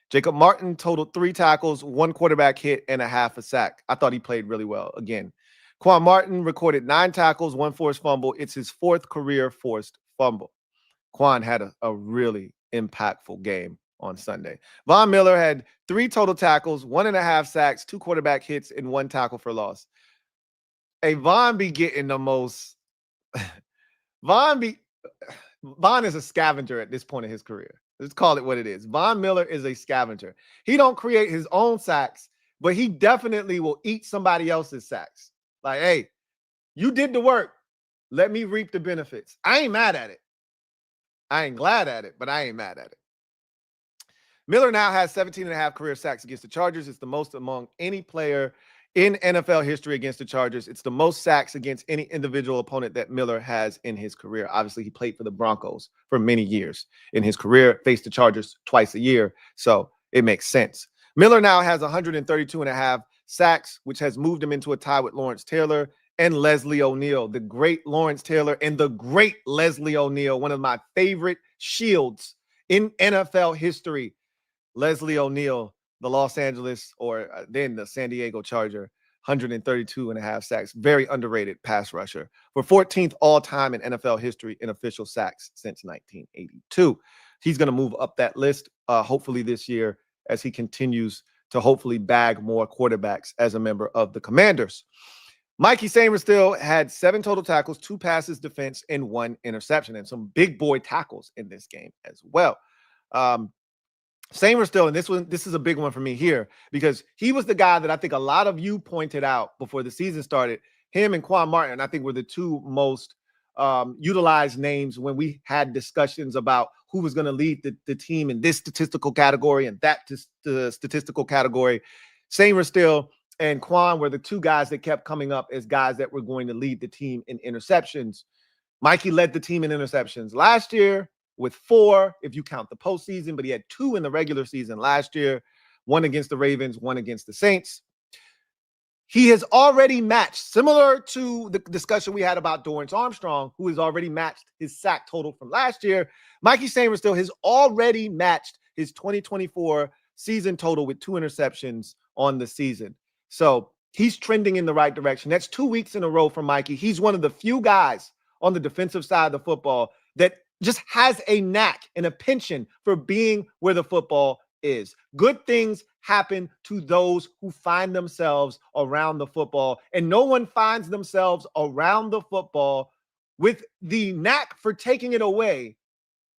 Jacob Martin totaled 3 tackles, 1 quarterback hit, and a half a sack. I thought he played really well again. Quan Martin recorded 9 tackles, 1 forced fumble. It's his 4th career forced fumble. Quan had a really impactful game on Sunday. Von Miller had 3 total tackles, 1.5 sacks, 2 quarterback hits, and 1 tackle for loss. Hey, Von be getting the most. Von is a scavenger at this point in his career. Let's call it what it is. Von Miller is a scavenger. He don't create his own sacks, but he definitely will eat somebody else's sacks. Like, hey, you did the work. Let me reap the benefits. I ain't mad at it. I ain't glad at it, but I ain't mad at it. Miller now has 17.5 career sacks against the Chargers. It's the most among any player in NFL history against the Chargers. It's the most sacks against any individual opponent that Miller has in his career. Obviously, he played for the Broncos for many years in his career, faced the Chargers twice a year, so it makes sense. Miller now has 132.5 sacks, which has moved him into a tie with Lawrence Taylor and Leslie O'Neal. The great Lawrence Taylor and the great Leslie O'Neal, one of my favorite shields in NFL history. Leslie O'Neal, the Los Angeles, or then the San Diego Charger, 132.5 sacks. Very underrated pass rusher. For 14th all-time in NFL history in official sacks since 1982. He's going to move up that list, hopefully this year, as he continues to hopefully bag more quarterbacks as a member of the Commanders. Mikey Sainristil had 7 total tackles, 2 passes defense, and 1 interception, and some big boy tackles in this game as well. Sainristil, and this is a big one for me here, because he was the guy that I think a lot of you pointed out before the season started. Him and Quan Martin, I think, were the 2 most utilized names when we had discussions about who was going to lead the team in this statistical category and that statistical category. Sainristil and Quan were the 2 guys that kept coming up as guys that were going to lead the team in interceptions. Mikey led the team in interceptions last year with 4, if you count the postseason, but he had 2 in the regular season last year, 1 against the Ravens, 1 against the Saints. He has already matched, similar to the discussion we had about Dorrance Armstrong, who has already matched his sack total from last year. Mikey Sainristil has already matched his 2024 season total with 2 interceptions on the season. So he's trending in the right direction. That's 2 weeks in a row for Mikey. He's one of the few guys on the defensive side of the football that just has a knack and a penchant for being where the football is. Good things happen to those who find themselves around the football, and no one finds themselves around the football with the knack for taking it away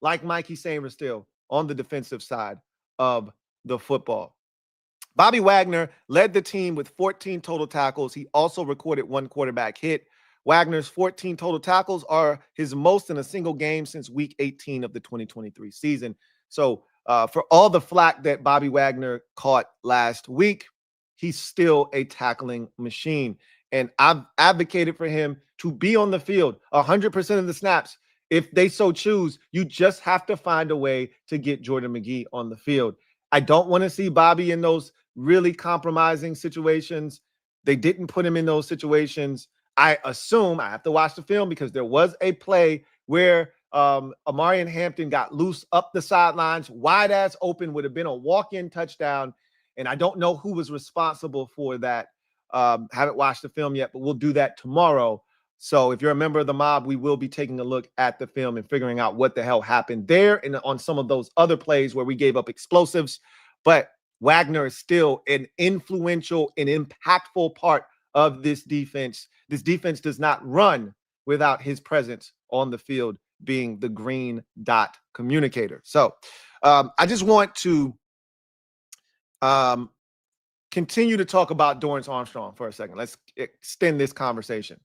like Mikey Sainristil on the defensive side of the football. Bobby Wagner led the team with 14 total tackles. He also recorded 1 quarterback hit. Wagner's 14 total tackles are his most in a single game since week 18 of the 2023 season. So for all the flack that Bobby Wagner caught last week, he's still a tackling machine. And I've advocated for him to be on the field 100% of the snaps. If they so choose, you just have to find a way to get Jordan McGee on the field. I don't want to see Bobby in those really compromising situations. They didn't put him in those situations. I assume, I have to watch the film because there was a play where Amarian Hampton got loose up the sidelines, wide ass open, would have been a walk-in touchdown. And I don't know who was responsible for that. Haven't watched the film yet, but we'll do that tomorrow. So if you're a member of the mob, we will be taking a look at the film and figuring out what the hell happened there and on some of those other plays where we gave up explosives. But Wagner is still an influential and impactful part of this defense. This defense does not run without his presence on the field, being the green dot communicator. So I just want to continue to talk about Dorrance Armstrong for a second. Let's extend this conversation.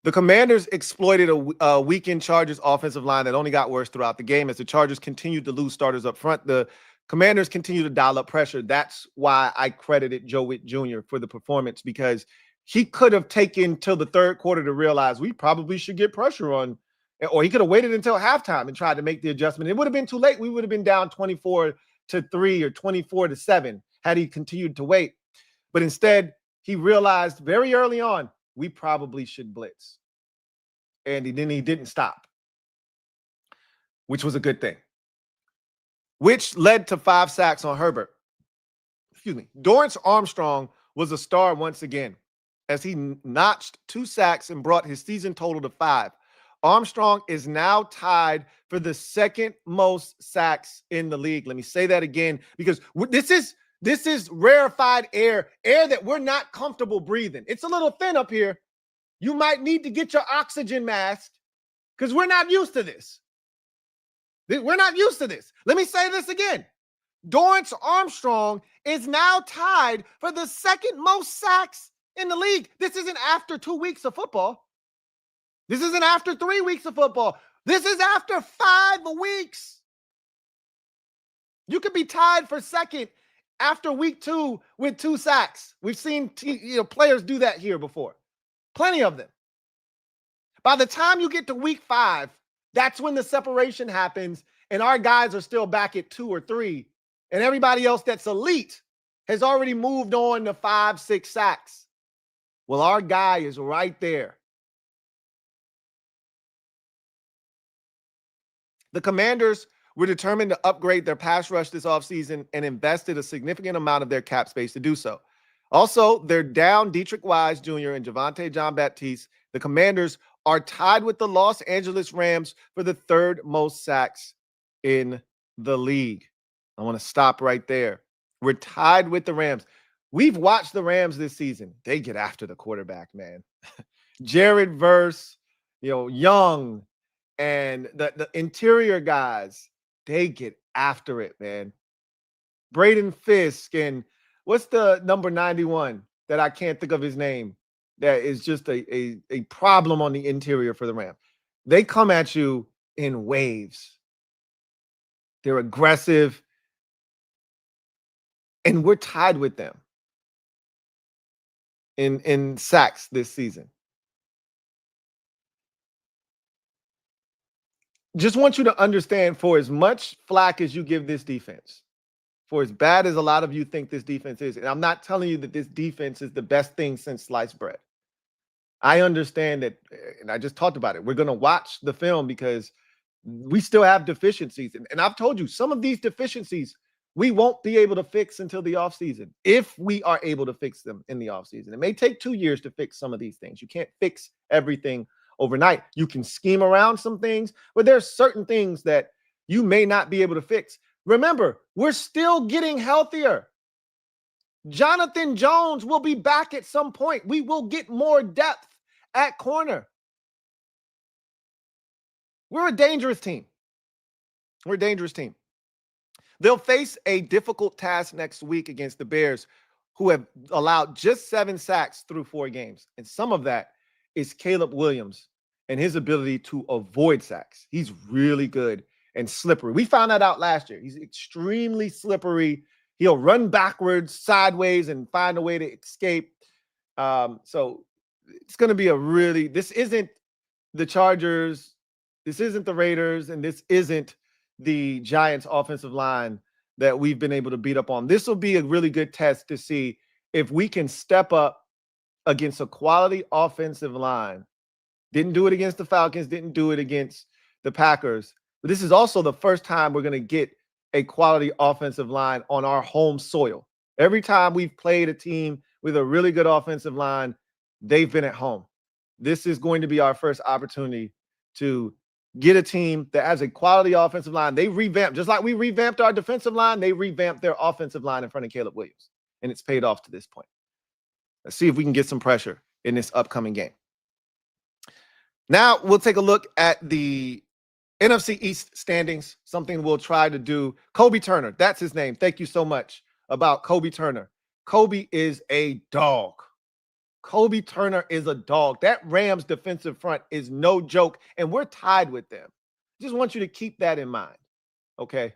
The Commanders exploited a weakened Chargers offensive line that only got worse throughout the game as the Chargers continued to lose starters up front. The Commanders continue to dial up pressure. That's why I credited Joe Witt Jr. for the performance, because he could have taken till the 3rd quarter to realize we probably should get pressure on, or he could have waited until halftime and tried to make the adjustment. It would have been too late. We would have been down 24-3 or 24-7 had he continued to wait. But instead, he realized very early on, we probably should blitz. And then he didn't stop, which was a good thing, which led to 5 sacks on Herbert. Excuse me. Dorrance Armstrong was a star once again, as he notched 2 sacks and brought his season total to 5. Armstrong is now tied for the second most sacks in the league. Let me say that again, because this is rarefied air that we're not comfortable breathing. It's a little thin up here. You might need to get your oxygen mask because we're not used to this. We're not used to this. Let me say this again. Dorrance Armstrong is now tied for the second most sacks in the league. This isn't after 2 weeks of football. This isn't after 3 weeks of football. This is after 5 weeks. You could be tied for second after week 2 with 2 sacks. We've seen players do that here before. Plenty of them. By the time you get to week 5, that's when the separation happens, and our guys are still back at 2 or 3, and everybody else that's elite has already moved on to 5, 6 sacks. Well, our guy is right there. The Commanders were determined to upgrade their pass rush this offseason and invested a significant amount of their cap space to do so. Also, they're down Dietrich Wise Jr. and Javonte Jean-Baptiste. The Commanders are tied with the Los Angeles Rams for the 3rd most sacks in the league. I want to stop right there. We're tied with the Rams. We've watched the Rams this season. They get after the quarterback, man. Jared Verse, Young, and the interior guys, they get after it, man. Braden Fisk and what's the number 91 that I can't think of his name? That is just a problem on the interior for the Rams. They come at you in waves. They're aggressive. And we're tied with them in sacks this season. Just want you to understand, for as much flack as you give this defense, for as bad as a lot of you think this defense is, and I'm not telling you that this defense is the best thing since sliced bread. I understand that, and I just talked about it. We're going to watch the film because we still have deficiencies. And I've told you, some of these deficiencies we won't be able to fix until the offseason, if we are able to fix them in the offseason. It may take 2 years to fix some of these things. You can't fix everything overnight. You can scheme around some things, but there's certain things that you may not be able to fix. Remember, we're still getting healthier. Jonathan Jones will be back at some point. We will get more depth at corner. We're a dangerous team. We're a dangerous team. They'll face a difficult task next week against the Bears, who have allowed just 7 sacks through 4 games. And some of that is Caleb Williams and his ability to avoid sacks. He's really good and slippery. We found that out last year. He's extremely slippery. He'll run backwards, sideways, and find a way to escape. So it's going to be this isn't the Chargers, this isn't the Raiders, and this isn't the Giants offensive line that we've been able to beat up on. This will be a really good test to see if we can step up against a quality offensive line. Didn't do it against the Falcons, didn't do it against the Packers. But this is also the first time we're going to get a quality offensive line on our home soil. Every time we've played a team with a really good offensive line, they've been at home. This is going to be our first opportunity to get a team that has a quality offensive line. They revamped, just like we revamped our defensive line, they revamped their offensive line in front of Caleb Williams. And it's paid off to this point. Let's see if we can get some pressure in this upcoming game. Now we'll take a look at the NFC East standings, something we'll try to do. Kobe Turner, that's his name. Thank you so much about Kobe Turner. Kobe is a dog. Kobe Turner is a dog. That Rams defensive front is no joke, and we're tied with them. Just want you to keep that in mind, okay?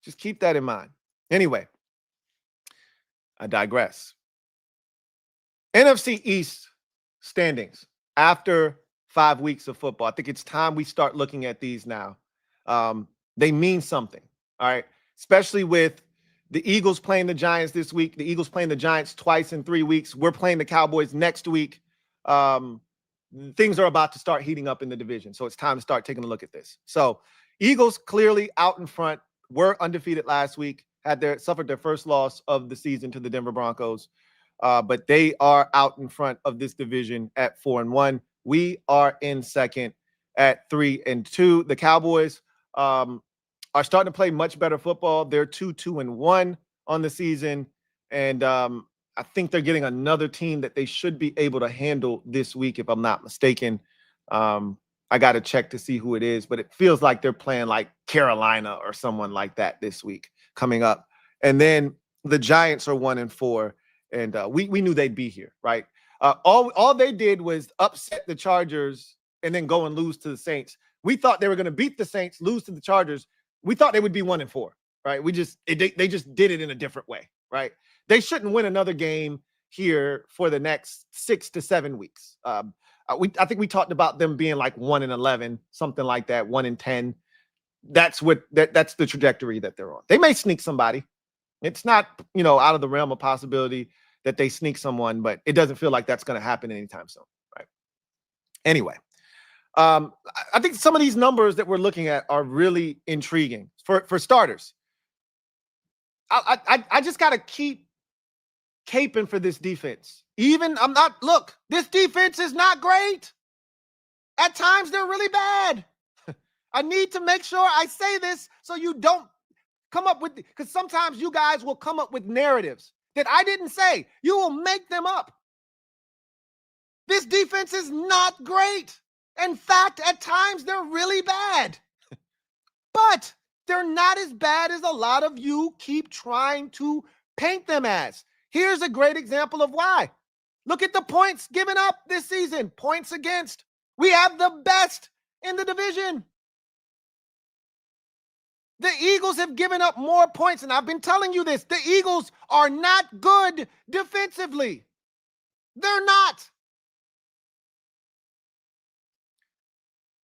Just keep that in mind. Anyway, I digress. NFC East standings after 5 weeks of football. I think it's time we start looking at these now. They mean something, all right? Especially with The Eagles playing the Giants this week. The Eagles playing the Giants twice in 3 weeks. We're playing the Cowboys next week. Things are about to start heating up in the division. So it's time to start taking a look at this. So Eagles clearly out in front. Were undefeated last week. Suffered their first loss of the season to the Denver Broncos. But they are out in front of this division at 4-1. We are in second at 3-2. The Cowboys are starting to play much better football. They're 2-1 on the season. And I think they're getting another team that they should be able to handle this week, if I'm not mistaken. I got to check to see who it is, but it feels like they're playing like Carolina or someone like that this week coming up. And then the Giants are 1-4, and we knew they'd be here, right? All they did was upset the Chargers and then go and lose to the Saints. We thought they were going to beat the Saints, lose to the Chargers. We thought they would be 1-4, right? They just did it in a different way, right? They shouldn't win another game here for the next 6 to 7 weeks. I think we talked about them being like 1-11, something like that, 1-10. That's the trajectory that they're on. They may sneak somebody. It's not, out of the realm of possibility that they sneak someone, but it doesn't feel like that's going to happen anytime soon, right? Anyway, I think some of these numbers that we're looking at are really intriguing. For starters, I just got to keep caping for this defense. This defense is not great. At times, they're really bad. I need to make sure I say this so you don't come up with, because sometimes you guys will come up with narratives that I didn't say. You will make them up. This defense is not great. In fact, at times, they're really bad. But they're not as bad as a lot of you keep trying to paint them as. Here's a great example of why. Look at the points given up this season. Points against. We have the best in the division. The Eagles have given up more points, and I've been telling you this. The Eagles are not good defensively. They're not.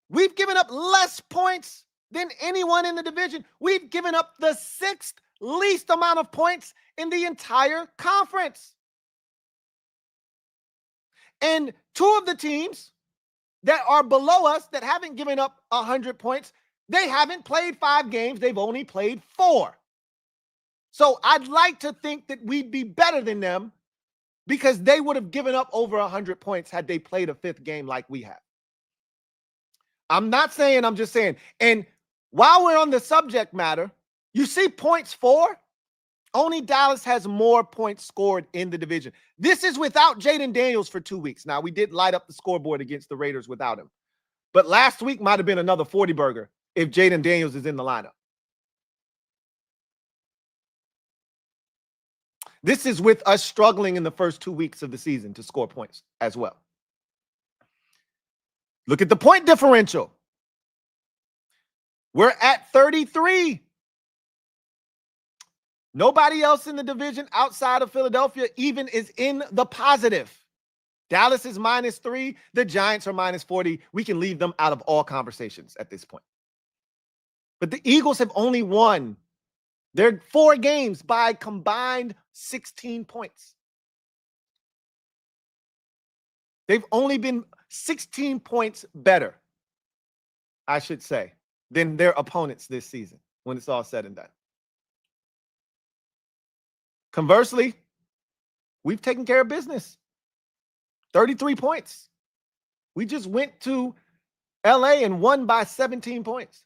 We've given up less points than anyone in the division. We've given up the 6th least amount of points in the entire conference. And 2 of the teams that are below us that haven't given up 100 points, they haven't played 5 games. They've only played 4. So I'd like to think that we'd be better than them because they would have given up over 100 points had they played a 5th game like we have. I'm not saying, I'm just saying. And while we're on the subject matter, you see points for, only Dallas has more points scored in the division. This is without Jayden Daniels for 2 weeks. Now, we did light up the scoreboard against the Raiders without him. But last week might have been another 40-burger if Jayden Daniels is in the lineup. This is with us struggling in the first 2 weeks of the season to score points as well. Look at the point differential. We're at 33. Nobody else in the division outside of Philadelphia even is in the positive. Dallas is -3. The Giants are -40. We can leave them out of all conversations at this point. But the Eagles have only won their 4 games by combined 16 points. They've only been 16 points better, I should say, than their opponents this season when it's all said and done. Conversely, we've taken care of business. 33 points. We just went to LA and won by 17 points.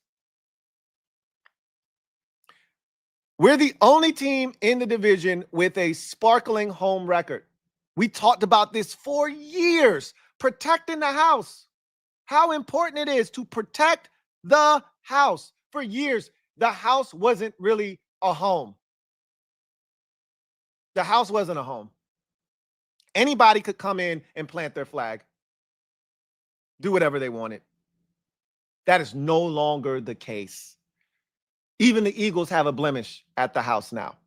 We're the only team in the division with a sparkling home record. We talked about this for years, protecting the house. How important it is to protect the house. For years, the house wasn't really a home. The house wasn't a home. Anybody could come in and plant their flag, do whatever they wanted. That is no longer the case. Even the Eagles have a blemish at the house now.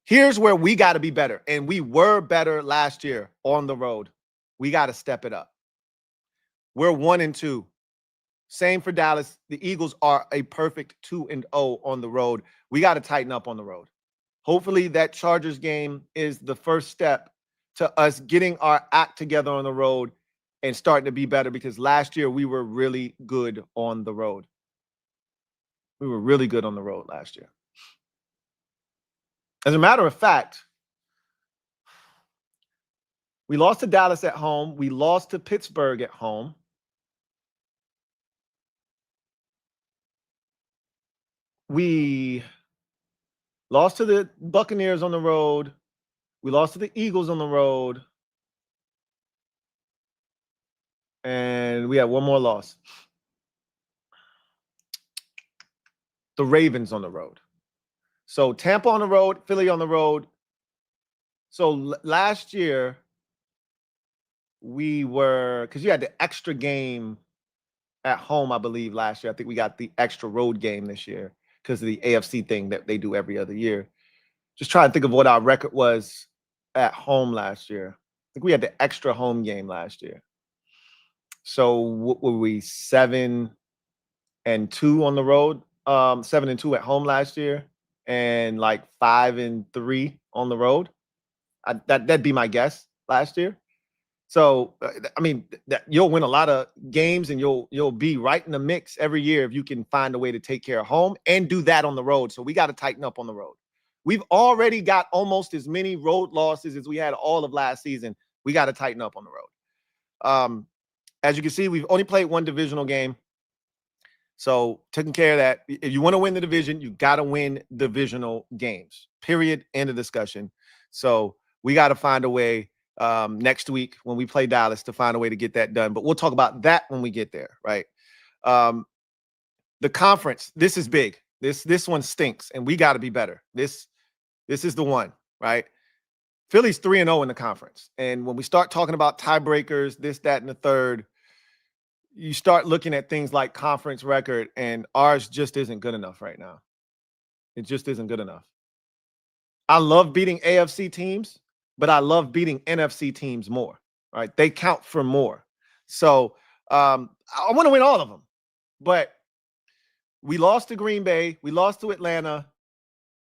Here's where we got to be better. And we were better last year on the road. We got to step it up. We're 1-2. Same for Dallas. The Eagles are a perfect 2-0 on the road. We got to tighten up on the road. Hopefully that Chargers game is the first step to us getting our act together on the road and starting to be better, because last year we were really good on the road. We were really good on the road last year. As a matter of fact, we lost to Dallas at home. We lost to Pittsburgh at home. We lost to the Buccaneers on the road. We lost to the Eagles on the road. And we had one more loss. The Ravens on the road. So Tampa on the road, Philly on the road. So last year, we were, because you had the extra game at home, I believe, last year. I think we got the extra road game this year because of the AFC thing that they do every other year. Just trying to think of what our record was at home last year. I think we had the extra home game last year. So what were we, 7-2 on the road? 7-2 at home last year, and like 5-3 on the road. That'd be my guess last year. So I mean, you'll win a lot of games, and you'll be right in the mix every year if you can find a way to take care of home and do that on the road. So we got to tighten up on the road. We've already got almost as many road losses as we had all of last season. We got to tighten up on the road. As you can see, we've only played one divisional game. So taking care of that. If you want to win the division, you got to win divisional games, period. End of discussion. So we got to find a way next week when we play Dallas to find a way to get that done. But we'll talk about that when we get there, right? The conference, this is big. This one stinks, and we got to be better. This is the one, right? Philly's 3-0 in the conference. And when we start talking about tiebreakers, this, that, and the third, you start looking at things like conference record, and ours just isn't good enough right now. It just isn't good enough. I love beating AFC teams, but I love beating NFC teams more, right? They count for more. So I want to win all of them. But we lost to Green Bay. We lost to Atlanta.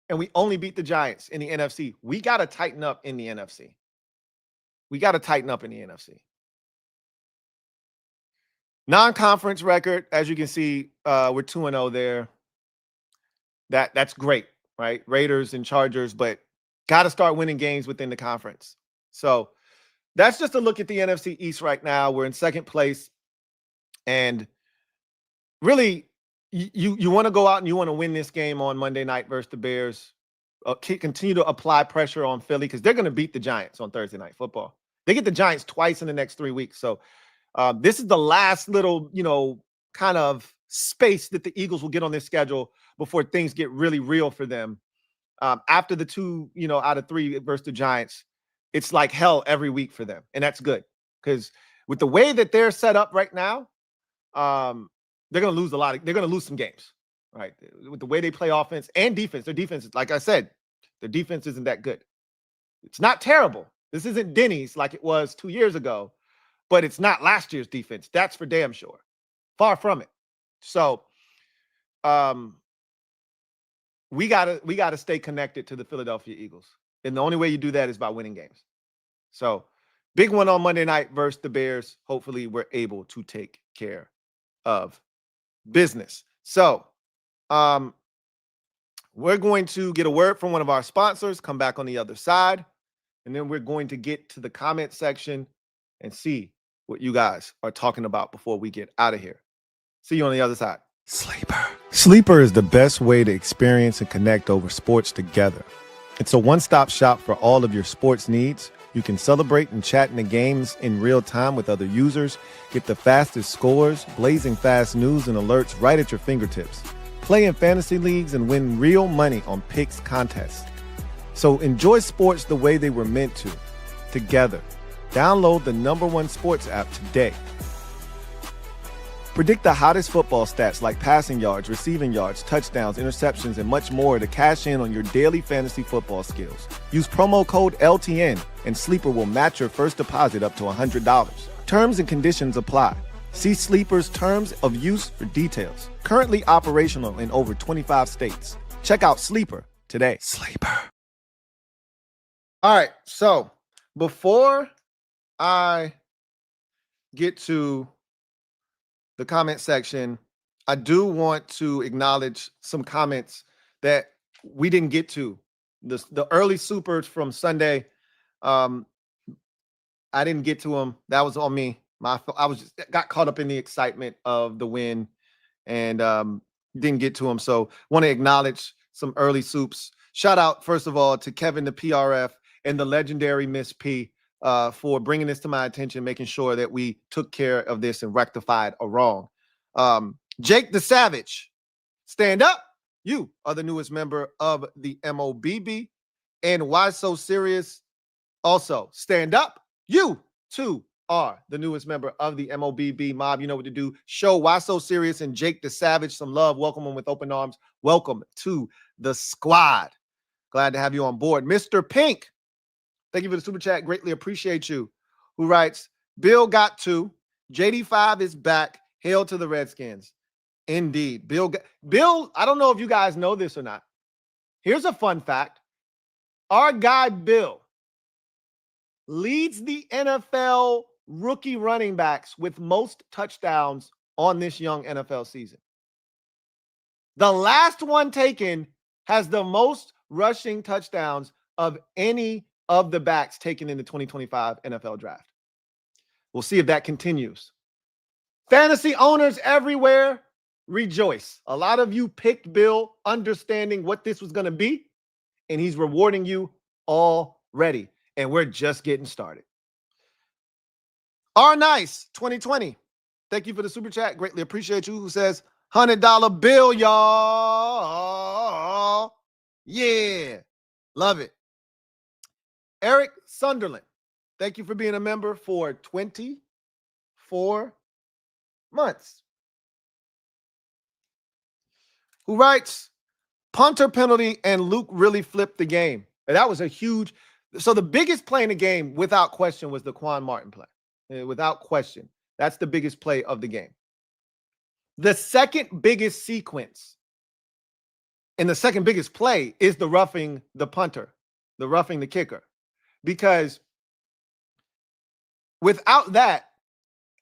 And we only beat the Giants in the NFC. We got to tighten up in the NFC. We got to tighten up in the NFC. Non-conference record, as you can see, we're 2-0 there. That's great, right? Raiders and Chargers, but got to start winning games within the conference. So that's just a look at the NFC East right now. We're in second place. And really, you want to go out and you want to win this game on Monday night versus the Bears. Continue to apply pressure on Philly because they're going to beat the Giants on Thursday Night Football. They get the Giants twice in the next 3 weeks. So this is the last little, kind of space that the Eagles will get on their schedule before things get really real for them. After the 2, out of 3 versus the Giants, it's like hell every week for them. And that's good because with the way that they're set up right now, they're going to lose they're going to lose some games, right? With the way they play offense and defense. Their defense, like I said, their defense isn't that good. It's not terrible. This isn't Denny's like it was 2 years ago, but it's not last year's defense. That's for damn sure. Far from it. So we gotta stay connected to the Philadelphia Eagles. And the only way you do that is by winning games. So big one on Monday night versus the Bears. Hopefully we're able to take care of business. So we're going to get a word from one of our sponsors, come back on the other side, and then we're going to get to the comment section and see what you guys are talking about before we get out of here. See you on the other side. Sleeper is the best way to experience and connect over sports together. It's a one-stop shop for all of your sports needs. You can celebrate and chat in the games in real time with other users, get the fastest scores, blazing fast news and alerts right at your fingertips. Play in fantasy leagues and win real money on picks contests. So enjoy sports the way they were meant to, together. Download the #1 sports app today. Predict the hottest football stats like passing yards, receiving yards, touchdowns, interceptions, and much more to cash in on your daily fantasy football skills. Use promo code LTN and Sleeper will match your first deposit up to $100. Terms and conditions apply. See Sleeper's terms of use for details. Currently operational in over 25 states. Check out Sleeper today. Sleeper. All right. So before I get to the comment section, I do want to acknowledge some comments that we didn't get to. The early supers from Sunday, I didn't get to them. That was on me. I was just got caught up in the excitement of the win and didn't get to them. So want to acknowledge some early soups. Shout out, first of all, to Kevin, the PRF, and the legendary Miss P for bringing this to my attention, making sure that we took care of this and rectified a wrong. Jake the Savage, stand up. You are the newest member of the MOBB. And Why So Serious? Also, stand up. You, too, are the newest member of the MOBB mob. You know what to do. Show Why So Serious and Jake the Savage some love. Welcome them with open arms. Welcome to the squad. Glad to have you on board. Mr. Pink, thank you for the super chat. Greatly appreciate you. Who writes, Bill got two. JD5 is back. Hail to the Redskins. Indeed. Bill, I don't know if you guys know this or not. Here's a fun fact. Our guy, Bill, leads the NFL rookie running backs with most touchdowns on this young NFL season. The last one taken has the most rushing touchdowns of any of the backs taken in the 2025 NFL draft. We'll see if that continues. Fantasy owners everywhere, rejoice. A lot of you picked Bill understanding what this was going to be, and he's rewarding you already. And we're just getting started. Nice 2020. Thank you for the super chat. Greatly appreciate you. Who says $100 bill, y'all? Yeah. Love it. Eric Sunderland. Thank you for being a member for 24 months. Who writes, punter penalty and Luke really flipped the game. And that was a huge. So the biggest play in the game, without question, was the Quan Martin play. Without question. That's the biggest play of the game. The second biggest sequence and the second biggest play is the roughing the punter, the roughing the kicker. Because without that,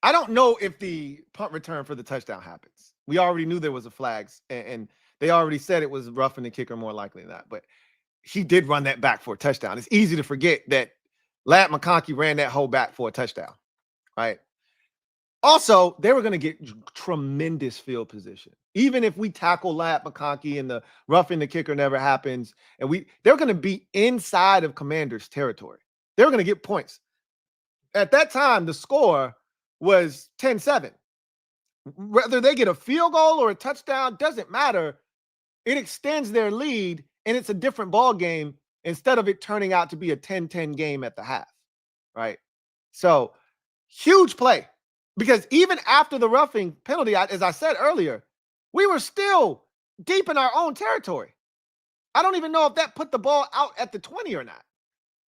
I don't know if the punt return for the touchdown happens. We already knew there was a flags, and they already said it was roughing the kicker more likely than that. But he did run that back for a touchdown. It's easy to forget that Ladd McConkey ran that whole back for a touchdown, right? Also, they were going to get tremendous field position. Even if we tackle Ladd McConkey and the roughing the kicker never happens, and they're going to be inside of Commanders' territory. They're going to get points. At that time, the score was 10-7. Whether they get a field goal or a touchdown, doesn't matter. It extends their lead, and it's a different ball game instead of it turning out to be a 10-10 game at the half, right? So, huge play. Because even after the roughing penalty, as I said earlier, we were still deep in our own territory. I don't even know if that put the ball out at the 20 or not.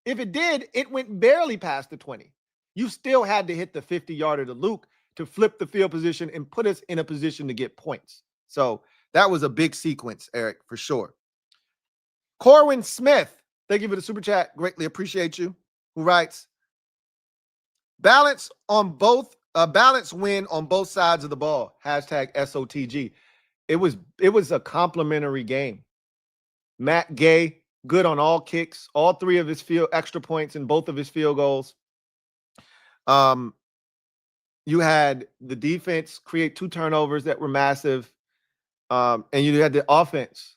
If it did, it went barely past the 20. You still had to hit the 50-yarder to Luke to flip the field position and put us in a position to get points. So that was a big sequence, Eric, for sure. Corwin Smith, thank you for the super chat. Greatly appreciate you. Who writes, balance win on both sides of the ball. Hashtag SOTG. It was a complimentary game. Matt Gay, good on all kicks, all three of his extra points in both of his field goals. You had the defense create 2 turnovers that were massive. And you had the offense,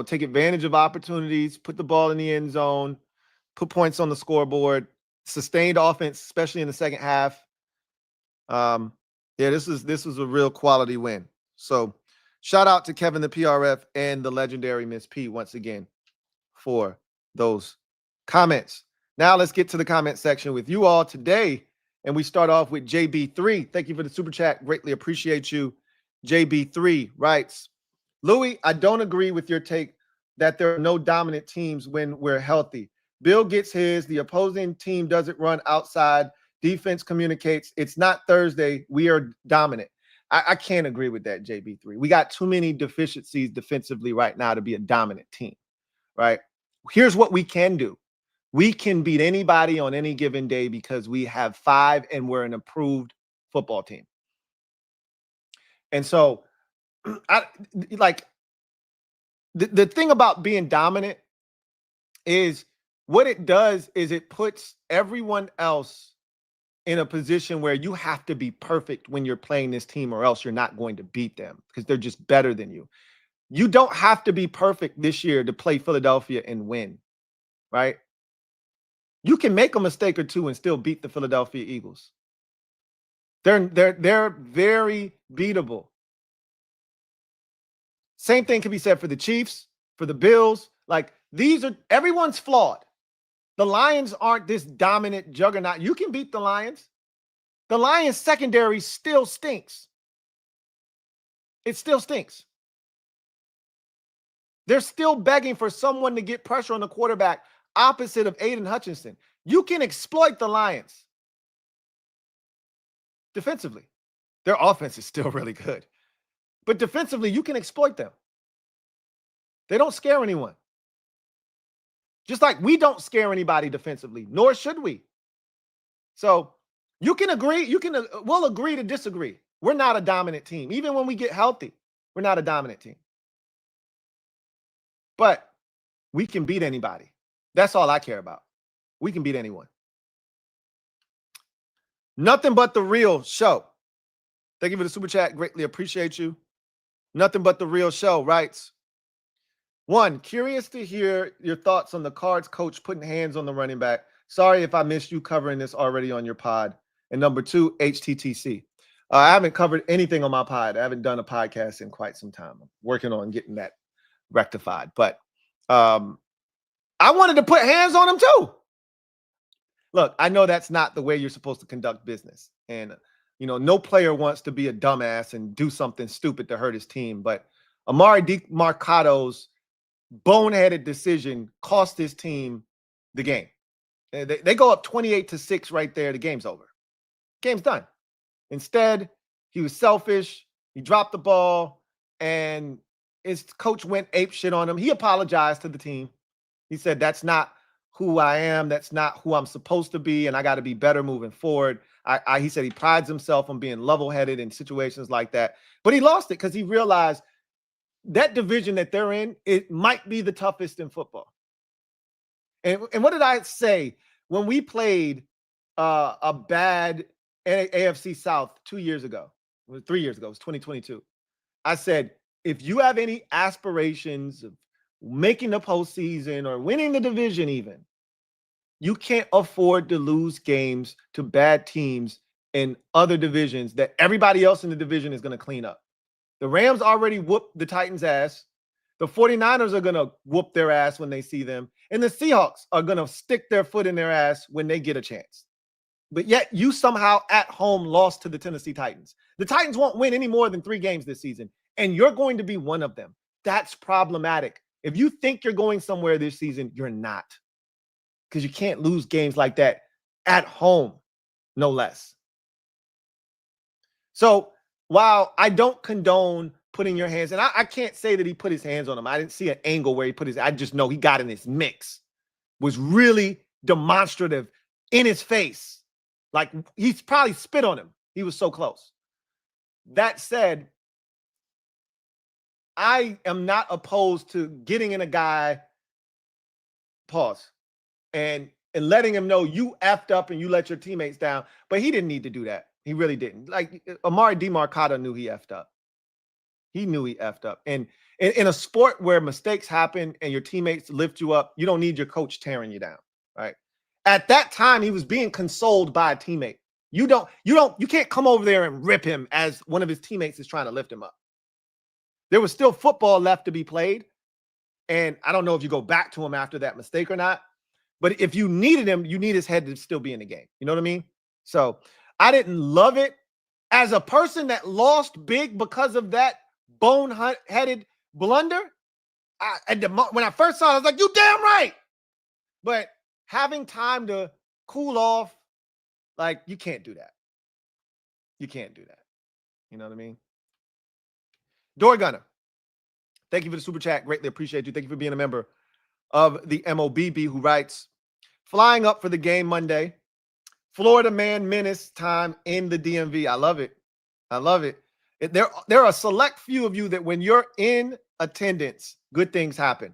take advantage of opportunities, put the ball in the end zone, put points on the scoreboard, sustained offense, especially in the second half. This was a real quality win. So shout out to Kevin, the PRF, and the legendary Miss P once again for those comments. Now let's get to the comment section with you all today. And we start off with JB3. Thank you for the super chat. Greatly appreciate you. JB3 writes, Louie, I don't agree with your take that there are no dominant teams when we're healthy. Bill gets his. The opposing team doesn't run outside. Defense communicates. It's not Thursday. We are dominant. I can't agree with that, JB3. We got too many deficiencies defensively right now to be a dominant team, right? Here's what we can do. We can beat anybody on any given day because we have 5 and we're an improved football team. And so, the thing about being dominant is what it does is it puts everyone else in a position where you have to be perfect when you're playing this team, or else you're not going to beat them because they're just better than you. You don't have to be perfect this year to play Philadelphia and win, right? You can make a mistake or two and still beat the Philadelphia Eagles. They're very beatable. Same thing can be said for the Chiefs, for the Bills. Like, everyone's flawed. The Lions aren't this dominant juggernaut. You can beat the Lions. The Lions secondary still stinks. It still stinks. They're still begging for someone to get pressure on the quarterback opposite of Aiden Hutchinson. You can exploit the Lions defensively. Their offense is still really good. But defensively, you can exploit them. They don't scare anyone. Just like we don't scare anybody defensively, nor should we. So you can agree, we'll agree to disagree. We're not a dominant team. Even when we get healthy, we're not a dominant team. But we can beat anybody. That's all I care about. We can beat anyone. Nothing But the Real Show. Thank you for the super chat. Greatly appreciate you. Nothing But the Real Show writes, 1, curious to hear your thoughts on the Cards coach putting hands on the running back. Sorry if I missed you covering this already on your pod. And number 2, HTTC. I haven't covered anything on my pod. I haven't done a podcast in quite some time. I'm working on getting that rectified. But I wanted to put hands on him too. Look, I know that's not the way you're supposed to conduct business. And, no player wants to be a dumbass and do something stupid to hurt his team. But Amari DiMarcado's boneheaded decision cost his team the game. They go up 28-6 right there. The game's over. Game's done. Instead, he was selfish. He dropped the ball, and his coach went ape shit on him. He apologized to the team. He said, that's not who I am. That's not who I'm supposed to be, and I got to be better moving forward. He said he prides himself on being level-headed in situations like that. But he lost it because he realized that division that they're in, it might be the toughest in football. And what did I say when we played a bad AFC South 2 years ago? It was 3 years ago. It was 2022. I said, if you have any aspirations of making the postseason or winning the division even, you can't afford to lose games to bad teams in other divisions that everybody else in the division is going to clean up. The Rams already whooped the Titans' ass. The 49ers are going to whoop their ass when they see them. And the Seahawks are going to stick their foot in their ass when they get a chance. But yet you somehow at home lost to the Tennessee Titans. The Titans won't win any more than 3 games this season, and you're going to be one of them. That's problematic. If you think you're going somewhere this season, you're not. Because you can't lose games like that at home, no less. So while I don't condone putting your hands, and I can't say that he put his hands on him. I didn't see an angle where he put his, I just know he got in his mix. Was really demonstrative in his face. Like, he's probably spit on him. He was so close. That said, I am not opposed to getting in a guy, pause, and letting him know you effed up and you let your teammates down. But he didn't need to do that. He really didn't. Like, Amari DiMarcado knew he effed up. He knew he effed up. And in a sport where mistakes happen and your teammates lift you up, you don't need your coach tearing you down, right? At that time, he was being consoled by a teammate. You can't come over there and rip him as one of his teammates is trying to lift him up. There was still football left to be played. And I don't know if you go back to him after that mistake or not. But if you needed him, you need his head to still be in the game. You know what I mean? So I didn't love it. As a person that lost big because of that bone-headed blunder, when I first saw it, I was like, you damn right. But having time to cool off, like, you can't do that. You can't do that. You know what I mean? Door Gunner, thank you for the super chat. Greatly appreciate you. Thank you for being a member of the MOBB, who writes, flying up for the game Monday. Florida Man Menace time in the DMV. I love it. I love it. There are a select few of you that when you're in attendance, good things happen.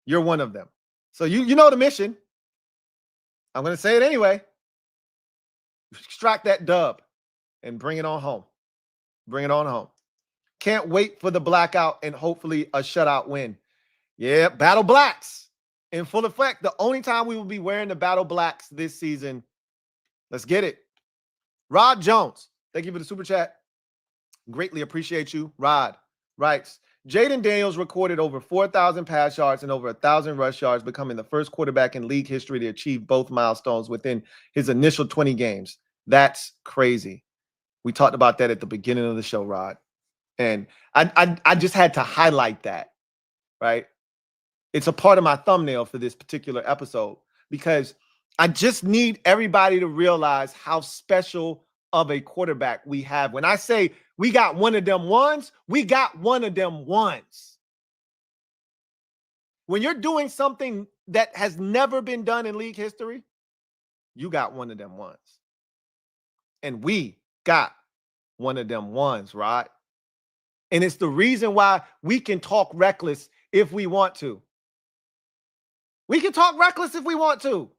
You're one of them. So you know the mission. I'm going to say it anyway. Extract that dub and bring it on home. Bring it on home. Can't wait for the blackout and hopefully a shutout win. Yeah, Battle Blacks in full effect. The only time we will be wearing the Battle Blacks this season. Let's get it. Rod Jones, thank you for the super chat. Greatly appreciate you. Rod writes, Jayden Daniels recorded over 4,000 pass yards and over 1,000 rush yards, becoming the first quarterback in league history to achieve both milestones within his initial 20 games. That's crazy. We talked about that at the beginning of the show, Rod. And I just had to highlight that, right? It's a part of my thumbnail for this particular episode because I just need everybody to realize how special of a quarterback we have. When I say we got one of them ones, we got one of them ones. When you're doing something that has never been done in league history, you got one of them ones. And we got one of them ones, right? And it's the reason why we can talk reckless if we want to. We can talk reckless if we want to.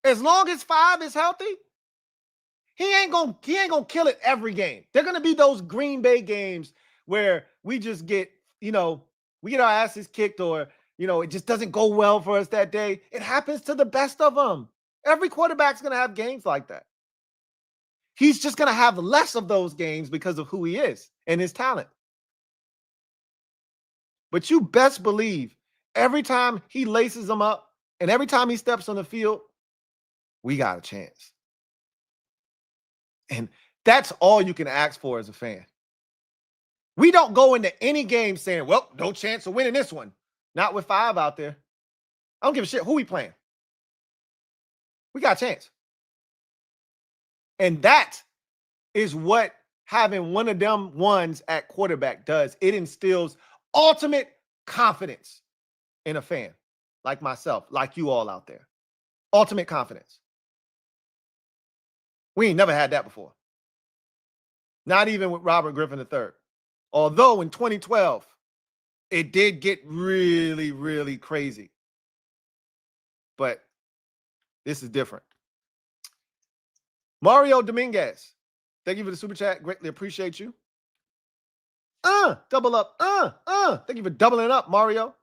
As long as 5 is healthy, he ain't gonna kill it every game. They're gonna be those Green Bay games where we just get, we get our asses kicked, or it just doesn't go well for us that day. It happens to the best of them. Every quarterback's gonna have games like that. He's just gonna have less of those games because of who he is and his talent. But you best believe every time he laces them up and every time he steps on the field, we got a chance. And that's all you can ask for as a fan. We don't go into any game saying, well, no chance of winning this one. Not with 5 out there. I don't give a shit who we playing. We got a chance. And that is what having one of them ones at quarterback does. It instills ultimate confidence in a fan like myself, like you all out there. Ultimate confidence. We ain't never had that before. Not even with Robert Griffin III. Although in 2012, it did get really, really crazy. But this is different. Mario Dominguez, thank you for the super chat. Greatly appreciate you. Double up. Thank you for doubling up, Mario.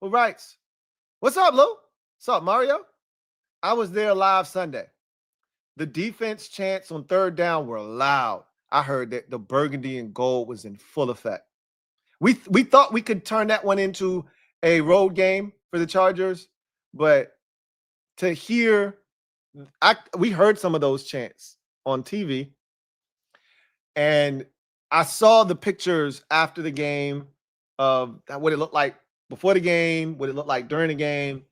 Who writes? What's up, Lou? What's up, Mario? I was there live Sunday. The defense chants on third down were loud. I heard that the burgundy and gold was in full effect. We thought we could turn that one into a road game for the Chargers, but to hear, we heard some of those chants on TV, and I saw the pictures after the game of what it looked like before the game, what it looked like during the game,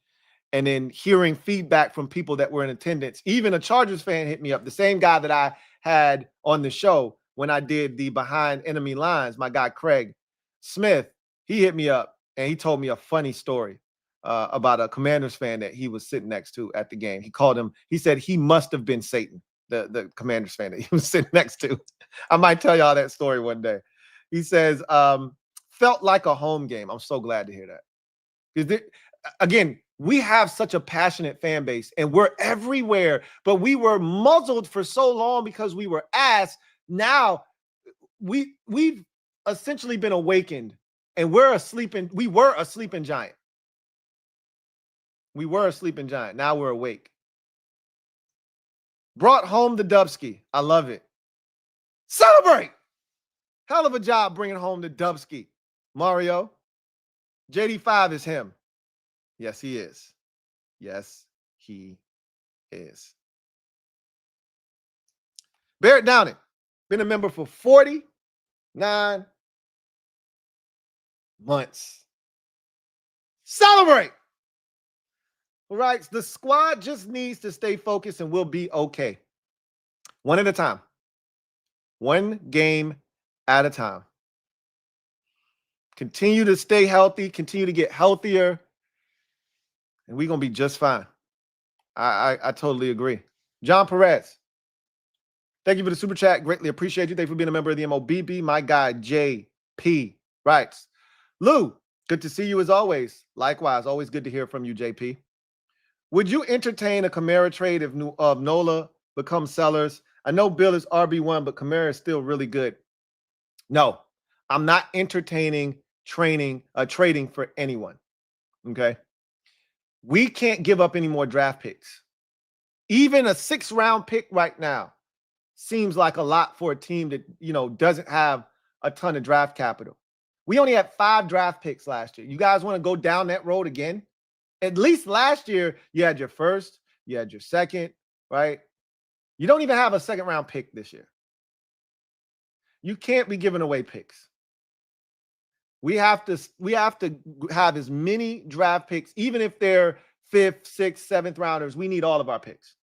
and then hearing feedback from people that were in attendance. Even a Chargers fan hit me up, the same guy that I had on the show when I did the Behind Enemy Lines, my guy Craig Smith. He hit me up and he told me a funny story about a Commanders fan that he was sitting next to at the game. He said he must have been Satan, the Commanders fan that he was sitting next to. I might tell y'all that story one day. He says, felt like a home game. I'm so glad to hear that. Again, we have such a passionate fan base and we're everywhere, but we were muzzled for so long because we were asked. Now we've essentially been awakened and we were a sleeping giant. We were a sleeping giant. Now we're awake. Brought home the Dubsky. I love it. Celebrate. Hell of a job bringing home the Dubsky. Mario. JD5 is him. Yes, he is. Yes, he is. Barrett Downing. Been a member for 49 months. Celebrate. All right. The squad just needs to stay focused and we'll be okay. One at a time. One game at a time. Continue to stay healthy. Continue to get healthier. And we're going to be just fine. I totally agree. John Perez, thank you for the super chat. Greatly appreciate you. Thank you for being a member of the MOBB. My guy, JP, writes, Lou, good to see you as always. Likewise, always good to hear from you, JP. Would you entertain a Kamara trade if Nola becomes sellers? I know Bill is RB1, but Kamara is still really good. No, I'm not entertaining trading for anyone. Okay. We can't give up any more draft picks. Even a 6th-round pick right now seems like a lot for a team that, doesn't have a ton of draft capital. We only had 5 draft picks last year. You guys want to go down that road again? At least last year, you had your first, you had your second, right? You don't even have a 2nd-round pick this year. You can't be giving away picks. We have to have as many draft picks, even if they're 5th, 6th, 7th rounders. We need all of our picks.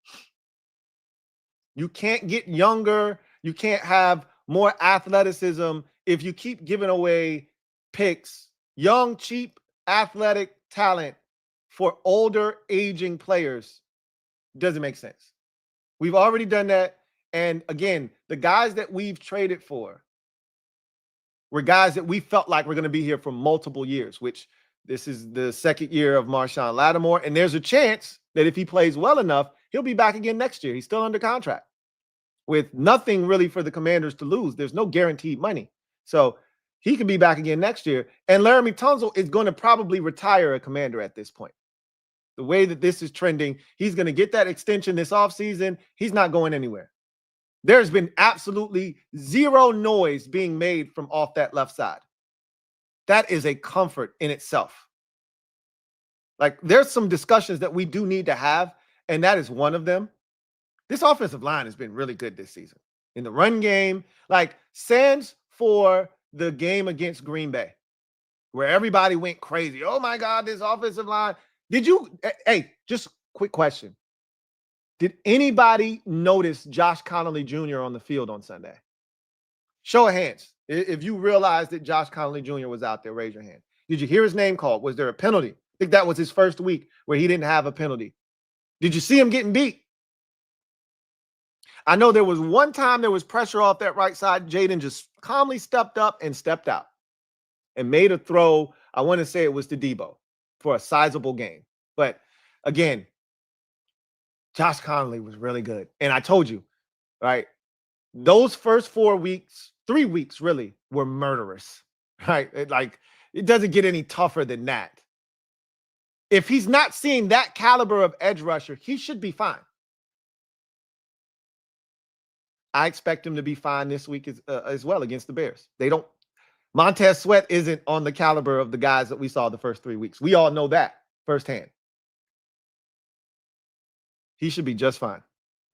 You can't get younger. You can't have more athleticism if you keep giving away picks, young, cheap, athletic talent for older, aging players. Doesn't make sense. We've already done that. And again, the guys that we've traded for were guys that we felt like were going to be here for multiple years, which this is the 2nd year of Marshawn Lattimore. And there's a chance that if he plays well enough, he'll be back again next year. He's still under contract with nothing really for the Commanders to lose. There's no guaranteed money. So he could be back again next year. And Laramie Tunsil is going to probably retire a Commander at this point. The way that this is trending, he's going to get that extension this offseason. He's not going anywhere. There's been absolutely zero noise being made from off that left side. That is a comfort in itself. Like, there's some discussions that we do need to have, and that is one of them. This offensive line has been really good this season. In the run game, like, sans for the game against Green Bay, where everybody went crazy. Oh, my God, this offensive line. Hey, just quick question. Did anybody notice Josh Connolly Jr. on the field on Sunday? Show of hands. If you realized that Josh Connolly Jr. was out there, raise your hand. Did you hear his name called? Was there a penalty? I think that was his first week where he didn't have a penalty. Did you see him getting beat? I know there was one time there was pressure off that right side. Jayden just calmly stepped up and stepped out and made a throw. I want to say it was to Debo for a sizable gain. But again, Josh Connolly was really good. And I told you, right, those first 3 weeks really were murderous, right? It doesn't get any tougher than that. If he's not seeing that caliber of edge rusher, he should be fine. I expect him to be fine this week as well against the Bears. Montez Sweat isn't on the caliber of the guys that we saw the first 3 weeks. We all know that firsthand. He should be just fine.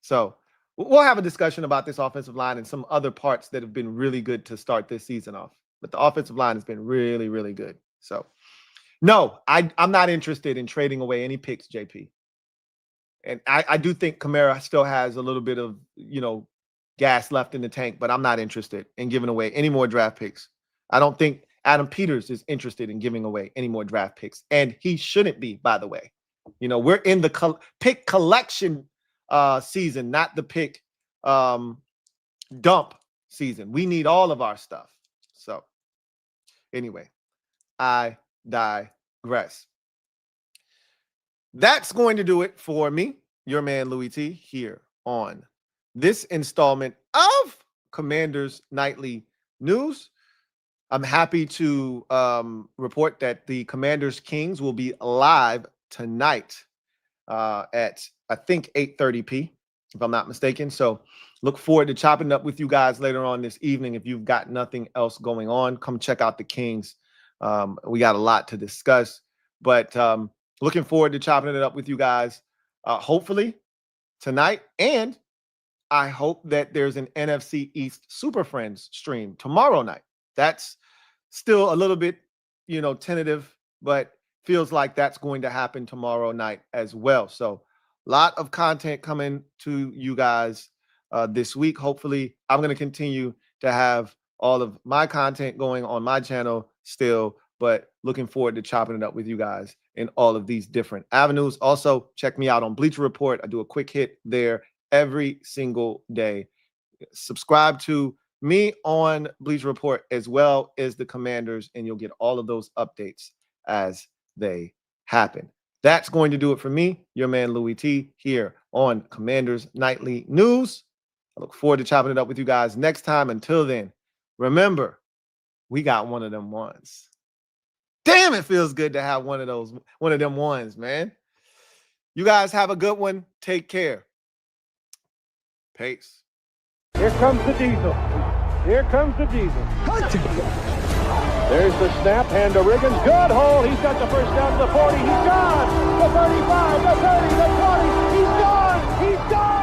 So we'll have a discussion about this offensive line and some other parts that have been really good to start this season off. But the offensive line has been really, really good. So, no, I'm not interested in trading away any picks, JP. And I do think Kamara still has a little bit of, gas left in the tank, but I'm not interested in giving away any more draft picks. I don't think Adam Peters is interested in giving away any more draft picks. And he shouldn't be, by the way. We're in the pick collection season, not the pick dump season. We need all of our stuff. So anyway, I digress. That's going to do it for me, your man Louie T, here on this installment of Commanders Nightly News. I'm happy to report that the Commanders Kings will be live tonight at, I think, 8:30 p, if I'm not mistaken. So look forward to chopping it up with you guys later on this evening. If you've got nothing else going on, come check out the Kings. We got a lot to discuss, but looking forward to chopping it up with you guys, hopefully tonight. And I hope that there's an NFC East Super Friends stream tomorrow night. That's still a little bit, tentative, but feels like that's going to happen tomorrow night as well. So a lot of content coming to you guys this week. Hopefully, I'm going to continue to have all of my content going on my channel still, but looking forward to chopping it up with you guys in all of these different avenues. Also, check me out on Bleacher Report. I do a quick hit there every single day. Subscribe to me on Bleacher Report as well as the Commanders, and you'll get all of those updates as they happen. That's going to do it for me, your man Louie T, here on Commanders Nightly News. I look forward to chopping it up with you guys next time. Until then, remember, we got one of them ones. Damn, it feels good to have one of them ones, man. You guys have a good one. Take care. Peace. Here comes the diesel. Here comes the diesel. There's the snap, hand to Riggins. Good hole. He's got the first down to the 40. He's gone. The 35, the 30, the 20. He's gone. He's gone.